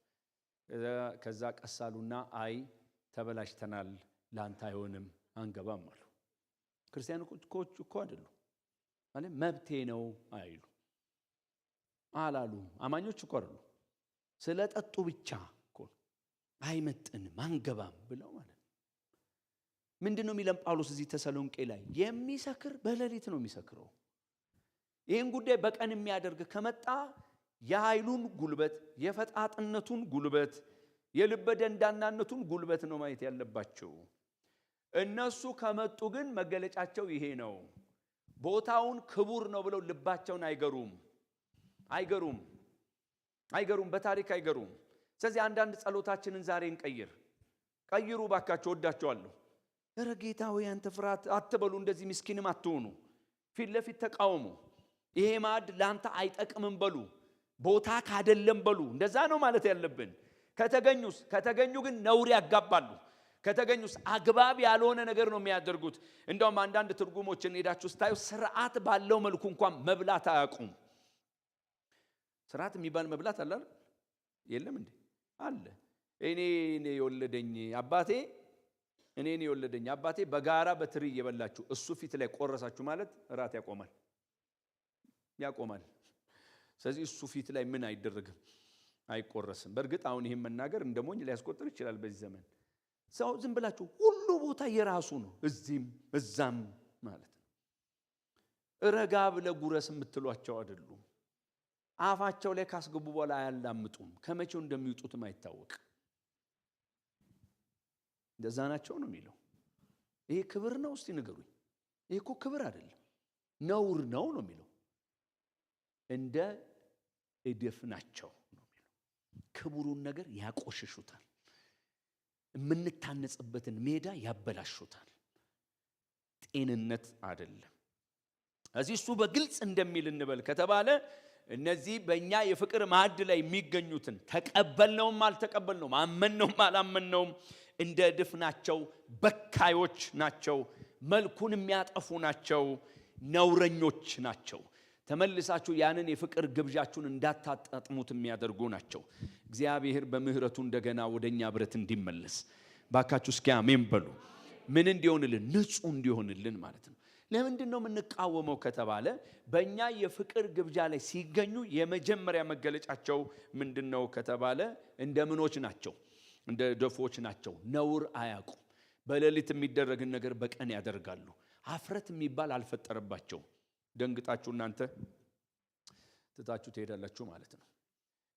ከዛ ቀሳሉና አይ ተበላሽተናል ላንተ አይሆንም አንገባም አሉ ክርስቲያኖች እኮ አይደሉ ማለት መብቴ ነው አይሉ አላሉ አማኞች እኮ አይደሉ ስለጠጡ ብቻ እኮ አይመጥንም አንገባም ብለው ማለት ምንድነው የሚለን ጳውሎስ እዚህ ተሰሎንቄ ላይ የሚሰክር በሌሊት ነው የሚሰክረው ይሄን ጉዳይ በቀን የሚያደርግ ከመጣ የኃይሉን ጉልበት የፈጣጥነቱን ጉልበት የልበ ደንዳናነቱን ጉልበት ነው ማየት ያለባቸው እነሱ ከመጡ ግን መገለጫቸው ይሄ ነው ቦታውን ክቡር ነው ብለው ልባቸውን አይገሩም በታሪክ አይገሩም ስለዚህ አንዳንድ ጸሎታችንን ዛሬ ቀይሩ ባካችሁ ወዳችኋለሁ ጌታ ሆይ አንተ ፍርሃት አትበሉ እንደዚህ ምስኪንም አትሆኑ ፊት ለፊት ተቃውሙ ይሄ ማዕድ ላንተ አይጠቅምም በሉ ቦታ ካደለም በሉ እንደዛ ነው ማለት ያለብን ከተገኙ ግን ነውር ያጋባሉ ከተገኙስ አግባብ ያልሆነ ነገር ነው የሚያደርጉት እንደውም አንዳንድ ትርጉሞችን ሄዳችሁ ስታዩ ስርዓት ባለው መልኩ እንኳን መብላት አያውቁም ስርዓት የሚባል መብላት አለ የለም እንዴ አለ እኔ የወለደኝ አባቴ በጋራ በትሪ እየበላችሁ እሱ ፊት ላይ ቆረሳችሁ ማለት ራት ያቆማል ስለዚህ እሱ ፊት ላይ ምን አይደረግም አይቆረስም በእርግጥ አሁን ይሄን መናገር እንደሞኝ ሊያስቆጥር ይችላል በዚህ ዘመን ሰው ዝም ብላችሁ ሁሉ ቦታ የራሱ ነው እዚህም እዛም ማለት ነው ረጋ ብለው ጉረስ የምትሏቸው አይደሉም አፋቸው ላይ ካስገቡ በኋላ አያላምጡም ከመቼው እንደሚውጡትም አይታወቅ እንደዛ ናቸው ነው የሚለው። ይሄ ክብር ነው? እስቲ ንገሩኝ። ይሄ እኮ ክብር አይደለም፣ ነውር ነው ነው የሚለው። እንደ እድፍ ናቸው ነው የሚለው። ክቡሩን ነገር ያቆሽሹታል፣ የምንታነጽበትን ሜዳ ያበላሹታል። ጤንነት አይደለም። እዚህ እሱ በግልጽ እንደሚል እንበል ከተባለ እነዚህ በእኛ የፍቅር ማዕድ ላይ የሚገኙትን ተቀበልነውም አልተቀበልነውም፣ አመንነውም አላመንነውም እንደ እድፍ ናቸው፣ በካዮች ናቸው፣ መልኩን የሚያጠፉ ናቸው፣ ነውረኞች ናቸው። ተመልሳችሁ ያንን የፍቅር ግብዣችሁን እንዳታጣጥሙት የሚያደርጉ ናቸው። እግዚአብሔር በምህረቱ እንደገና ወደኛ ብረት እንዲመለስ ባካችሁ እስኪ አሜን በሉ። ምን እንዲሆንልን? ንጹህ እንዲሆንልን ማለት ነው። ለምንድን ነው የምንቃወመው ከተባለ በእኛ የፍቅር ግብዣ ላይ ሲገኙ የመጀመሪያ መገለጫቸው ምንድነው ከተባለ እንደ ምኖች ናቸው? እንደ ደፎች ናቸው። ነውር አያውቁ። በሌሊት የሚደረግን ነገር በቀን ያደርጋሉ። አፍረት የሚባል አልፈጠረባቸው። ደንግጣችሁ እናንተ ትታችሁ ትሄዳላችሁ ማለት ነው።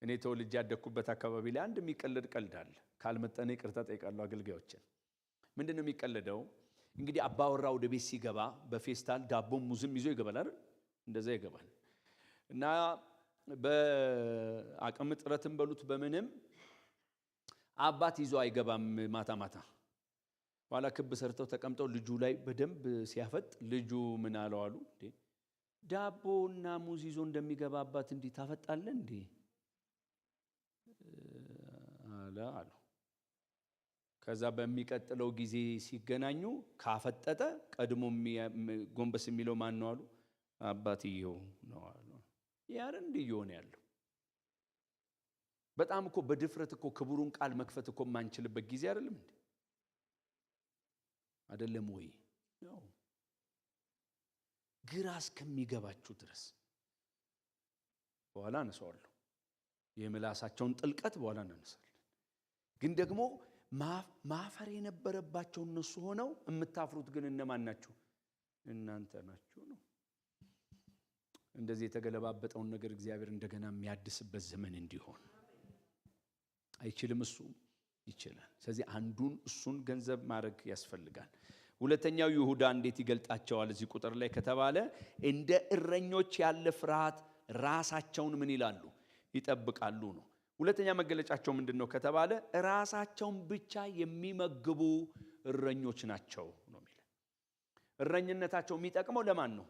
እኔ ተወልጄ ያደኩበት አካባቢ ላይ አንድ የሚቀለድ ቀልድ አለ። ካልመጠነ ይቅርታ ጠይቃለሁ አገልጋዮችን። ምንድነው የሚቀለደው? እንግዲህ አባወራ ወደ ቤት ሲገባ በፌስታል ዳቦም ሙዝም ይዞ ይገባል አይደል? እንደዛ ይገባል። እና በአቅም ጥረትም በሉት በምንም አባት ይዞ አይገባም። ማታ ማታ ኋላ ክብ ሰርተው ተቀምጠው ልጁ ላይ በደንብ ሲያፈጥ ልጁ ምን አለው አሉ፣ እንዴ ዳቦና ሙዝ ይዞ እንደሚገባ አባት እንዲህ ታፈጣለህ እንዴ አለ። ከዛ በሚቀጥለው ጊዜ ሲገናኙ ካፈጠጠ ቀድሞ ጎንበስ የሚለው ማን ነው አሉ? አባትየው ነው አሉ። ያረ እንዲህ እየሆነ ያለው በጣም እኮ በድፍረት እኮ ክቡሩን ቃል መክፈት እኮ ማንችልበት ጊዜ አይደለም እንዴ? አይደለም ወይ? ነው ግራ እስከሚገባችሁ ድረስ በኋላ አነሳዋለሁ። የምላሳቸውን ጥልቀት በኋላ እናነሳለን። ግን ደግሞ ማፈር የነበረባቸው እነሱ ሆነው የምታፍሩት ግን እነማን ናችሁ? እናንተ ናችሁ ነው። እንደዚህ የተገለባበጠውን ነገር እግዚአብሔር እንደገና የሚያድስበት ዘመን እንዲሆን አይችልም? እሱ ይችላል። ስለዚህ አንዱን እሱን ገንዘብ ማድረግ ያስፈልጋል። ሁለተኛው ይሁዳ እንዴት ይገልጣቸዋል እዚህ ቁጥር ላይ ከተባለ እንደ እረኞች ያለ ፍርሃት ራሳቸውን ምን ይላሉ? ይጠብቃሉ ነው። ሁለተኛ መገለጫቸው ምንድነው ከተባለ ራሳቸውን ብቻ የሚመግቡ እረኞች ናቸው ነው የሚለው። እረኝነታቸው የሚጠቅመው ለማን ነው?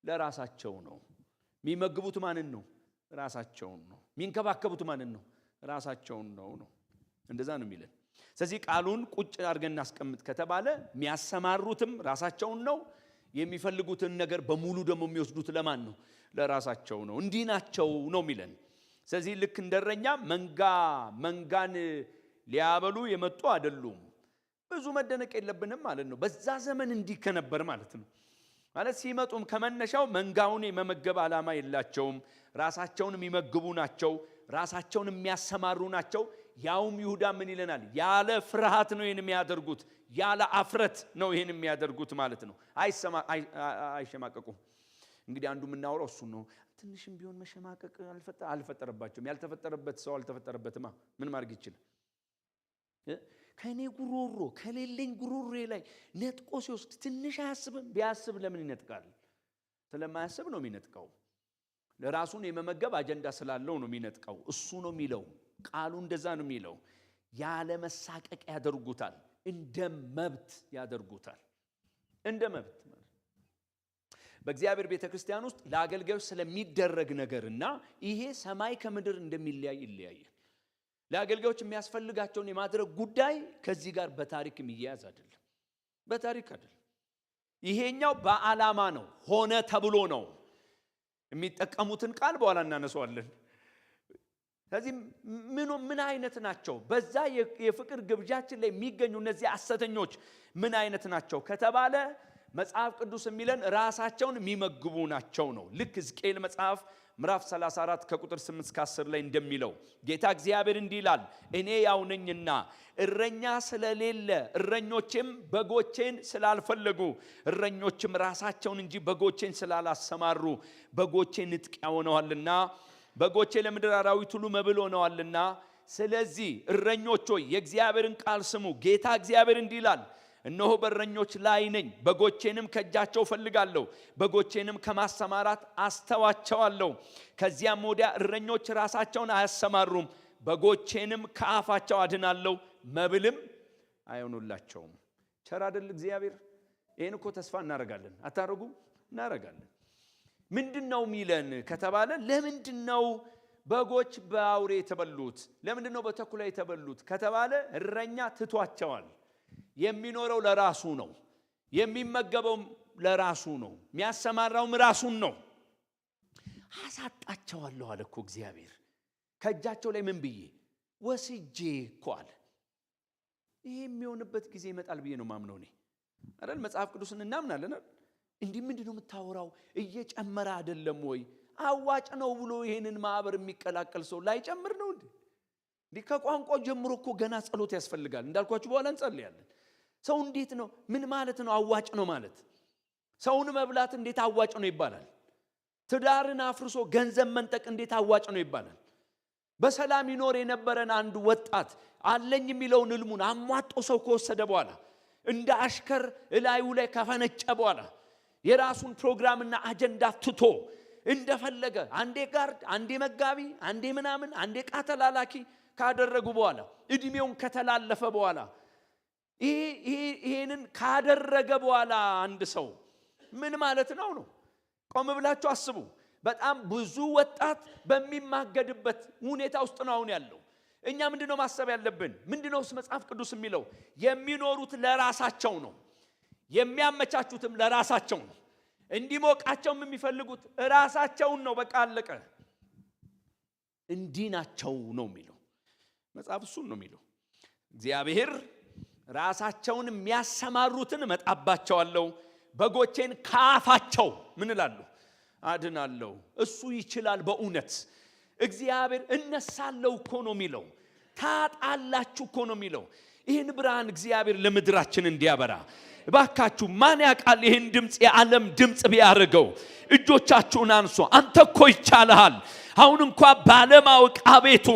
ለራሳቸው ነው። የሚመግቡት ማንን ነው? ራሳቸውን ነው። የሚንከባከቡት ማንን ነው? ራሳቸውን ነው ነው። እንደዛ ነው የሚለን። ስለዚህ ቃሉን ቁጭ አድርገን እናስቀምጥ ከተባለ የሚያሰማሩትም ራሳቸውን ነው። የሚፈልጉትን ነገር በሙሉ ደግሞ የሚወስዱት ለማን ነው? ለራሳቸው ነው። እንዲህ ናቸው ነው የሚለን። ስለዚህ ልክ እንደረኛ መንጋን ሊያበሉ የመጡ አይደሉም። ብዙ መደነቅ የለብንም ማለት ነው። በዛ ዘመን እንዲህ ከነበር ማለት ነው። ማለት ሲመጡም ከመነሻው መንጋውን የመመገብ ዓላማ የላቸውም። ራሳቸውን የሚመግቡ ናቸው። ራሳቸውን የሚያሰማሩ ናቸው። ያውም ይሁዳ ምን ይለናል? ያለ ፍርሃት ነው ይሄን የሚያደርጉት፣ ያለ አፍረት ነው ይሄን የሚያደርጉት ማለት ነው። አይሸማቀቁም። እንግዲህ አንዱ የምናወራው እሱ ነው። ትንሽም ቢሆን መሸማቀቅ አልፈጠረባቸውም። ያልተፈጠረበት ሰው አልተፈጠረበትማ ምን ማድረግ ይችላል? ከኔ ጉሮሮ ከሌለኝ ጉሮሬ ላይ ነጥቆ ሲወስድ ትንሽ አያስብም? ቢያስብ ለምን ይነጥቃል? ስለማያስብ ነው የሚነጥቀው። ለራሱን የመመገብ አጀንዳ ስላለው ነው የሚነጥቀው። እሱ ነው የሚለው ቃሉ እንደዛ ነው የሚለው። ያለ መሳቀቅ ያደርጉታል፣ እንደ መብት ያደርጉታል። እንደ መብት በእግዚአብሔር ቤተክርስቲያን ውስጥ ለአገልጋዮች ስለሚደረግ ነገርና ይሄ ሰማይ ከምድር እንደሚለያይ ይለያያል። ለአገልጋዮች የሚያስፈልጋቸውን የማድረግ ጉዳይ ከዚህ ጋር በታሪክ የሚያያዝ አይደለም። በታሪክ አይደለም። ይሄኛው በዓላማ ነው፣ ሆነ ተብሎ ነው። የሚጠቀሙትን ቃል በኋላ እናነሳዋለን። ስለዚህ ምን አይነት ናቸው? በዛ የፍቅር ግብዣችን ላይ የሚገኙ እነዚህ ሐሰተኞች ምን አይነት ናቸው ከተባለ መጽሐፍ ቅዱስ የሚለን ራሳቸውን የሚመግቡ ናቸው ነው። ልክ ሕዝቅኤል መጽሐፍ ምዕራፍ 34 ከቁጥር 8 እስከ 10 ላይ እንደሚለው ጌታ እግዚአብሔር እንዲህ ይላል፣ እኔ ያው ነኝና እረኛ ስለሌለ እረኞችም በጎቼን ስላልፈለጉ እረኞችም ራሳቸውን እንጂ በጎቼን ስላላሰማሩ በጎቼ ንጥቂያ ሆነዋልና በጎቼ ለምድር አራዊት ሁሉ መብል ሆነዋልና ስለዚህ እረኞች ሆይ የእግዚአብሔርን ቃል ስሙ። ጌታ እግዚአብሔር እንዲህ ይላል፣ እነሆ በእረኞች ላይ ነኝ፣ በጎቼንም ከእጃቸው ፈልጋለሁ፣ በጎቼንም ከማሰማራት አስተዋቸዋለሁ። ከዚያም ወዲያ እረኞች ራሳቸውን አያሰማሩም፣ በጎቼንም ከአፋቸው አድናለሁ፣ መብልም አይሆኑላቸውም። ቸር አይደል እግዚአብሔር? ይሄን እኮ ተስፋ እናረጋለን። አታረጉም? እናረጋለን። ምንድነው ሚለን ከተባለ ለምንድነው በጎች በአውሬ የተበሉት? ለምንድነው በተኩላ የተበሉት ከተባለ እረኛ ትቷቸዋል። የሚኖረው ለራሱ ነው፣ የሚመገበው ለራሱ ነው፣ የሚያሰማራውም ራሱን ነው። አሳጣቸዋለሁ አለ እኮ እግዚአብሔር። ከእጃቸው ላይ ምን ብዬ ወስጄ እኮ አለ። ይሄ የሚሆንበት ጊዜ ይመጣል ብዬ ነው ማምነው እኔ አይደል? መጽሐፍ ቅዱስን እናምናለን። እንዲህ ምንድነው የምታወራው? እየጨመረ አይደለም ወይ? አዋጭ ነው ብሎ ይሄንን ማህበር የሚቀላቀል ሰው ላይጨምር ነው እንዴ? ከቋንቋ ጀምሮ እኮ ገና ጸሎት ያስፈልጋል። እንዳልኳችሁ በኋላ እንጸልያለን። ሰው እንዴት ነው? ምን ማለት ነው አዋጭ ነው ማለት? ሰውን መብላት እንዴት አዋጭ ነው ይባላል? ትዳርን አፍርሶ ገንዘብ መንጠቅ እንዴት አዋጭ ነው ይባላል? በሰላም ይኖር የነበረን አንድ ወጣት አለኝ የሚለውን ህልሙን አሟጦ ሰው ከወሰደ በኋላ እንደ አሽከር እላዩ ላይ ከፈነጨ በኋላ የራሱን ፕሮግራምና አጀንዳ ትቶ እንደፈለገ አንዴ ጋርድ፣ አንዴ መጋቢ፣ አንዴ ምናምን፣ አንዴ ቃተላላኪ ካደረጉ በኋላ እድሜውን ከተላለፈ በኋላ ይሄንን ካደረገ በኋላ አንድ ሰው ምን ማለት ነው? ቆም ብላችሁ አስቡ። በጣም ብዙ ወጣት በሚማገድበት ሁኔታ ውስጥ ነው አሁን ያለው። እኛ ምንድነው ማሰብ ያለብን? ምንድነው መጽሐፍ ቅዱስ የሚለው? የሚኖሩት ለራሳቸው ነው፣ የሚያመቻቹትም ለራሳቸው ነው፣ እንዲሞቃቸውም የሚፈልጉት ራሳቸውን ነው። በቃ አለቀ። እንዲህ ናቸው ነው የሚለው መጽሐፍ። እሱን ነው የሚለው እግዚአብሔር። ራሳቸውን የሚያሰማሩትን እመጣባቸዋለሁ፣ በጎቼን ካፋቸው ምን እላለሁ? አድናለሁ። እሱ ይችላል በእውነት እግዚአብሔር። እነሳለሁ እኮ ነው የሚለው። ታጣላችሁ እኮ ነው የሚለው። ይህን ብርሃን እግዚአብሔር ለምድራችን እንዲያበራ እባካችሁ። ማን ያውቃል ይህን ድምፅ የዓለም ድምፅ ቢያደርገው? እጆቻችሁን አንሱ። አንተ እኮ ይቻልሃል። አሁን እንኳን ባለማወቅ አቤቱ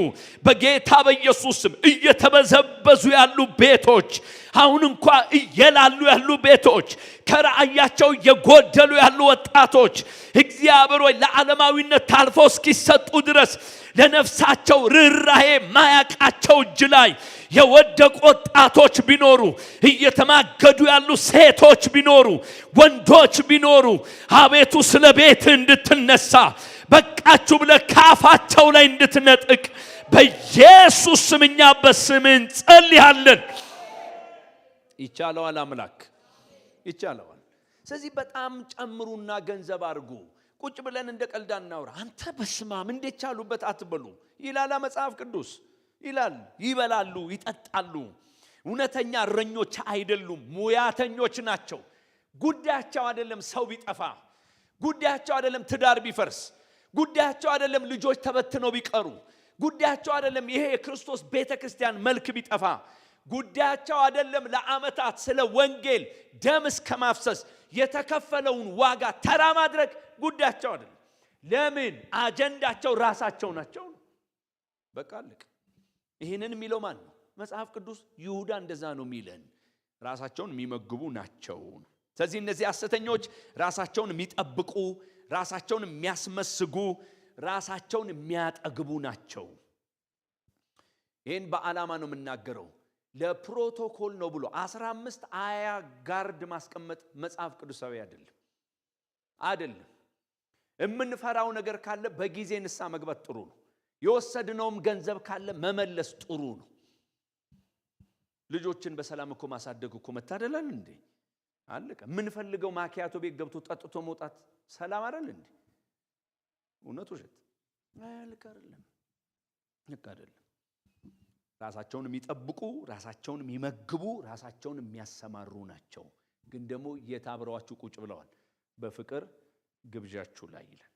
በጌታ በኢየሱስ ስም እየተበዘበዙ ያሉ ቤቶች፣ አሁን እንኳን እየላሉ ያሉ ቤቶች፣ ከራእያቸው እየጎደሉ ያሉ ወጣቶች እግዚአብሔር ሆይ ለዓለማዊነት ታልፈው እስኪሰጡ ድረስ ለነፍሳቸው ርኅራኄ ማያቃቸው እጅ ላይ የወደቁ ወጣቶች ቢኖሩ፣ እየተማገዱ ያሉ ሴቶች ቢኖሩ፣ ወንዶች ቢኖሩ አቤቱ ስለ ቤት እንድትነሳ በቃችሁ ብለህ ካፋቸው ላይ እንድትነጥቅ በኢየሱስ ስም እኛ በስምህ እንጸልያለን። ይቻለዋል አምላክ፣ ይቻለዋል። ስለዚህ በጣም ጨምሩና ገንዘብ አድርጉ። ቁጭ ብለን እንደ ቀልድ እናውራ። አንተ በስማም እንዴት ቻሉበት አትበሉ ይላል መጽሐፍ ቅዱስ ይላል። ይበላሉ፣ ይጠጣሉ። እውነተኛ እረኞች አይደሉም፣ ሙያተኞች ናቸው። ጉዳያቸው አይደለም ሰው ቢጠፋ፣ ጉዳያቸው አይደለም ትዳር ቢፈርስ፣ ጉዳያቸው አይደለም ልጆች ተበትነው ቢቀሩ፣ ጉዳያቸው አይደለም ይሄ የክርስቶስ ቤተክርስቲያን መልክ ቢጠፋ፣ ጉዳያቸው አይደለም ለዓመታት ስለ ወንጌል ደም እስከማፍሰስ የተከፈለውን ዋጋ ተራ ማድረግ ጉዳያቸው አይደለም። ለምን? አጀንዳቸው ራሳቸው ናቸው። በቃ አለቀ። ይሄንን የሚለው ማን ነው? መጽሐፍ ቅዱስ። ይሁዳ እንደዛ ነው የሚለን። ራሳቸውን የሚመግቡ ናቸው። ስለዚህ እነዚህ ሐሰተኞች ራሳቸውን የሚጠብቁ፣ ራሳቸውን የሚያስመስጉ፣ ራሳቸውን የሚያጠግቡ ናቸው። ይሄን በዓላማ ነው የምናገረው። ለፕሮቶኮል ነው ብሎ 15 አያ ጋርድ ማስቀመጥ መጽሐፍ ቅዱሳዊ አይደለም። የምንፈራው ነገር ካለ በጊዜ ንስሐ መግባት ጥሩ ነው። የወሰድነውም ገንዘብ ካለ መመለስ ጥሩ ነው። ልጆችን በሰላም እኮ ማሳደግ እኮ መታደላል እንዴ? አለቀ። የምንፈልገው ማኪያቶ ቤት ገብቶ ጠጥቶ መውጣት ሰላም አይደል እንዴ? እውነት ውሸት አይልቀርልም። አይደለም። ራሳቸውን የሚጠብቁ፣ ራሳቸውን የሚመግቡ፣ ራሳቸውን የሚያሰማሩ ናቸው። ግን ደግሞ የታብረዋችሁ ቁጭ ብለዋል በፍቅር ግብዣችሁ ላይ ይላል።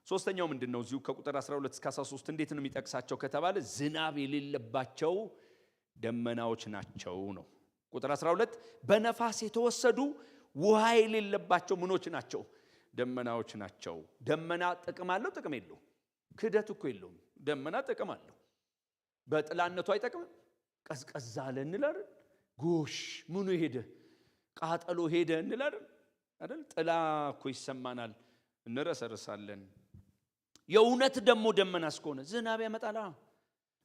ሶስተኛው ምንድነው? እዚሁ ከቁጥር 12 እስከ 13 እንዴት ነው የሚጠቅሳቸው ከተባለ ዝናብ የሌለባቸው ደመናዎች ናቸው ነው። ቁጥር 12 በነፋስ የተወሰዱ ውሃ የሌለባቸው ምኖች ናቸው? ደመናዎች ናቸው። ደመና ጥቅም አለው ጥቅም የለው? ክደት እኮ የለውም። ደመና ጥቅም አለው። በጥላነቱ አይጠቅም። ቀዝቀዝ አለ እንላለን። ጎሽ ምኑ ሄደ ቃጠሎ ሄደ እንላለን አይደል? ጥላ እኮ ይሰማናል፣ እንረሰርሳለን። የእውነት ደግሞ ደመና እስከሆነ ዝናብ ያመጣል።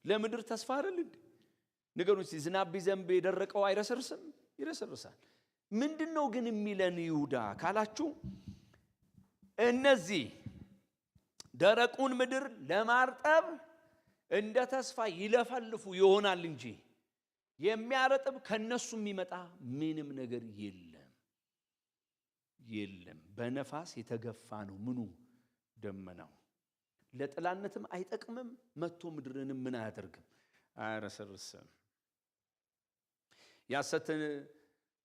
ለምድር ተስፋ አይደል እንዴ? ነገሩን ዝናብ ቢዘንብ የደረቀው አይረሰርስም? ይረሰርሳል። ምንድነው ግን የሚለን ይሁዳ ካላችሁ እነዚህ ደረቁን ምድር ለማርጠብ እንደ ተስፋ ይለፈልፉ ይሆናል እንጂ የሚያረጥብ ከነሱ የሚመጣ ምንም ነገር የለም። በነፋስ የተገፋ ነው ምኑ ደመናው። ለጥላነትም አይጠቅምም፣ መጥቶ ምድርንም ምን አያደርግም? አያረሰርስም። ያሰት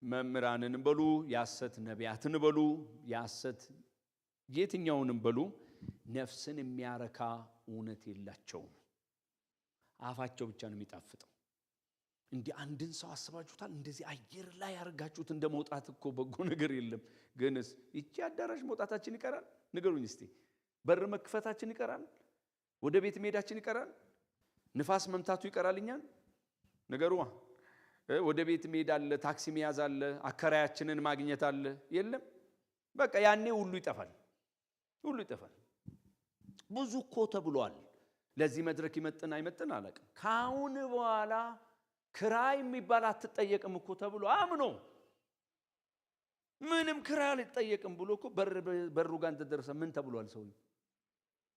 መምህራንን በሉ፣ ያሰት ነቢያትን በሉ፣ ያሰት የትኛውንም በሉ ነፍስን የሚያረካ እውነት የላቸውም። አፋቸው ብቻ ነው የሚጣፍጠው። እንዲህ አንድን ሰው አስባችሁታል? እንደዚህ አየር ላይ ያርጋችሁት እንደመውጣት እኮ በጎ ነገር የለም። ግንስ እቺ አዳራሽ መውጣታችን ይቀራል? ንገሩኝ እስቲ። በር መክፈታችን ይቀራል? ወደ ቤት መሄዳችን ይቀራል? ንፋስ መምታቱ ይቀራል? እኛን ነገሩ ወደ ቤት መሄድ አለ፣ ታክሲ መያዝ አለ፣ አከራያችንን ማግኘት አለ። የለም በቃ ያኔ ሁሉ ይጠፋል። ብዙ እኮ ተብሏል። ለዚህ መድረክ ይመጥን አይመጥን አላውቅም። ካሁን በኋላ ክራይ የሚባል አትጠየቅም እኮ ተብሎ አምኖ ምንም ክራይ አልጠየቅም ብሎ እኮ በሩ ጋር ተደረሰ። ምን ተብሏል? ሰው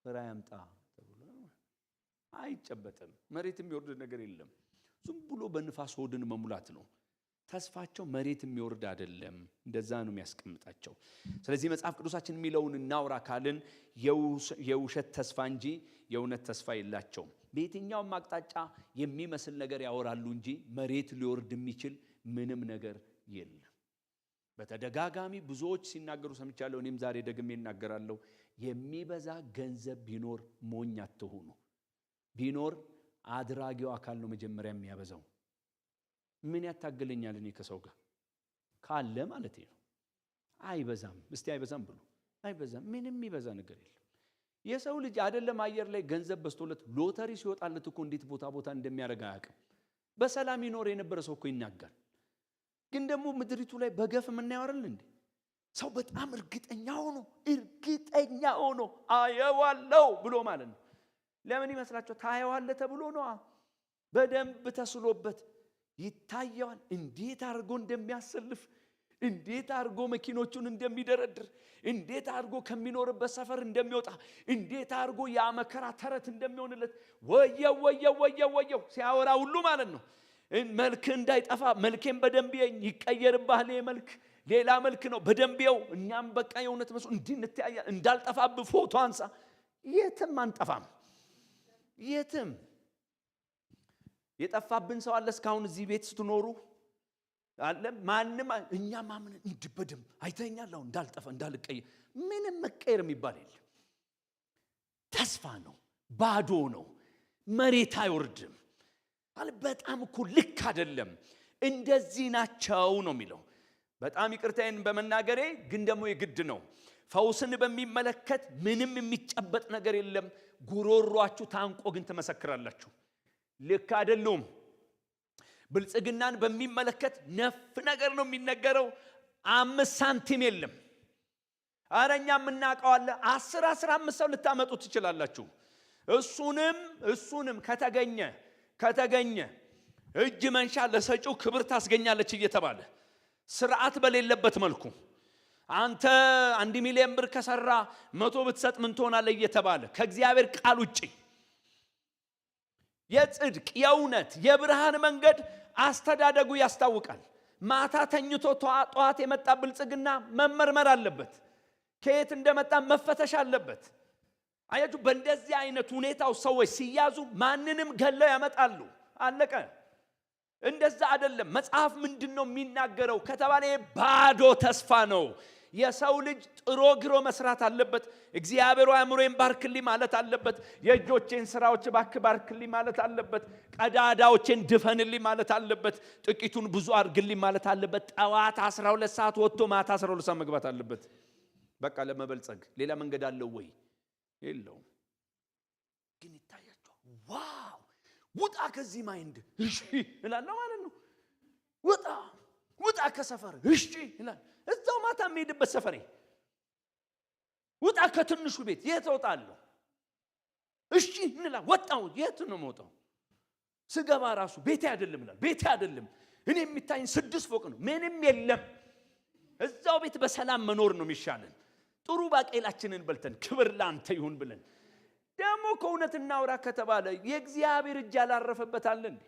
ክራይ አምጣ ተብሎ አይጨበጥም። መሬት የሚወርድ ነገር የለም። ዝም ብሎ በንፋስ ሆድን መሙላት ነው። ተስፋቸው መሬት የሚወርድ አይደለም። እንደዛ ነው የሚያስቀምጣቸው። ስለዚህ መጽሐፍ ቅዱሳችን የሚለውን እናውራ ካልን የውሸት ተስፋ እንጂ የእውነት ተስፋ የላቸውም። በየትኛውም አቅጣጫ የሚመስል ነገር ያወራሉ እንጂ መሬት ሊወርድ የሚችል ምንም ነገር የለም። በተደጋጋሚ ብዙዎች ሲናገሩ ሰምቻለሁ። እኔም ዛሬ ደግሜ እናገራለሁ። የሚበዛ ገንዘብ ቢኖር ሞኝ አትሁኑ። ቢኖር አድራጊው አካል ነው መጀመሪያ የሚያበዛው። ምን ያታገለኛል እኔ ከሰው ጋር ካለ ማለት ነው። አይበዛም። እስቲ አይበዛም ብሎ አይበዛም። ምንም የሚበዛ ነገር የለም። የሰው ልጅ አይደለም አየር ላይ ገንዘብ በስቶለት ሎተሪ ሲወጣለት እኮ እንዴት ቦታ እንደሚያረጋ አያውቅም። በሰላም ይኖር የነበረ ሰው እኮ ይናጋል። ግን ደግሞ ምድሪቱ ላይ በገፍ የምናየው አይደል እንዴ? ሰው በጣም እርግጠኛ ሆኖ አየዋለው ብሎ ማለት ነው። ለምን ይመስላችሁ? ታየዋለህ ተብሎ ነው። በደንብ ተስሎበት ይታየዋል። እንዴት አድርጎ እንደሚያሰልፍ፣ እንዴት አድርጎ መኪኖቹን እንደሚደረድር፣ እንዴት አድርጎ ከሚኖርበት ሰፈር እንደሚወጣ፣ እንዴት አድርጎ ያመከራ ተረት እንደሚሆንለት ወየው ሲያወራ ሁሉ ማለት ነው። መልክ እንዳይጠፋ መልኬን በደንብ ይቀየርባል። መልክ ሌላ መልክ ነው በደንብው። እኛም በቃ የእውነት መስሎ እንድንተያያ እንዳልጠፋብህ ፎቶ አንሳ። የትም አንጠፋም። የትም የጠፋብን ሰው አለ እስካሁን እዚህ ቤት ስትኖሩ አለ? ማንም እኛ ማምን እንድበድም አይተኛል። አሁን እንዳልጠፋ እንዳልቀየር ምንም መቀየር የሚባል የለም። ተስፋ ነው፣ ባዶ ነው፣ መሬት አይወርድም አለ። በጣም እኮ ልክ አይደለም። እንደዚህ ናቸው ነው የሚለው። በጣም ይቅርታዬን በመናገሬ ግን ደግሞ የግድ ነው። ፈውስን በሚመለከት ምንም የሚጨበጥ ነገር የለም። ጉሮሯችሁ ታንቆ ግን ትመሰክራላችሁ። ልክ አይደሉም። ብልጽግናን በሚመለከት ነፍ ነገር ነው የሚነገረው። 5 ሳንቲም የለም። አረኛ የምናውቀዋለ 10-15 ሰው ልታመጡ ትችላላችሁ። እሱንም ከተገኘ እጅ መንሻ ለሰጪው ክብር ታስገኛለች እየተባለ ስርዓት በሌለበት መልኩ አንተ 1 ሚሊዮን ብር ከሰራ 100 ብትሰጥ ምን ትሆናለህ እየተባለ ከእግዚአብሔር ቃል ውጪ የጽድቅ የእውነት የብርሃን መንገድ አስተዳደጉ ያስታውቃል። ማታ ተኝቶ ጧት የመጣ ብልጽግና መመርመር አለበት። ከየት እንደመጣ መፈተሽ አለበት። አያችሁ፣ በእንደዚህ አይነት ሁኔታው ሰዎች ሲያዙ ማንንም ገለው ያመጣሉ። አለቀ። እንደዛ አይደለም። መጽሐፍ ምንድነው የሚናገረው ከተባለ ባዶ ተስፋ ነው። የሰው ልጅ ጥሮ ግሮ መስራት አለበት። እግዚአብሔር አእምሮዬን ባርክልኝ ማለት አለበት። የእጆቼን ስራዎች ባርክልኝ ማለት አለበት። ቀዳዳዎቼን ድፈንልኝ ማለት አለበት። ጥቂቱን ብዙ አድርግልኝ ማለት አለበት። ጠዋት 12 ሰዓት ወጥቶ ማታ 12 ሰዓት መግባት አለበት። በቃ ለመበልጸግ ሌላ መንገድ አለው ወይ? የለውም። ግን ይታያችሁ፣ ዋው ውጣ ከዚህ ማይንድ እሺ እላለሁ ማለት ነው። ውጣ ከሰፈር እሺ ይላል። እዛው ማታ የምሄድበት ሰፈሬ ውጣ ከትንሹ ቤት የት እወጣለሁ? እሺ እንላ ወጣው የት ነው የምወጣው? ስገባ ራሱ ቤቴ አይደለም ይላል። ቤቴ አይደለም እኔ የሚታየኝ 6 ፎቅ ነው፣ ምንም የለም። እዛው ቤት በሰላም መኖር ነው የሚሻለን። ጥሩ ባቄላችንን በልተን ክብር ላንተ ይሁን ብለን ደግሞ ከእውነት እናውራ ከተባለ የእግዚአብሔር እጅ ያላረፈበት አለ እንዴ?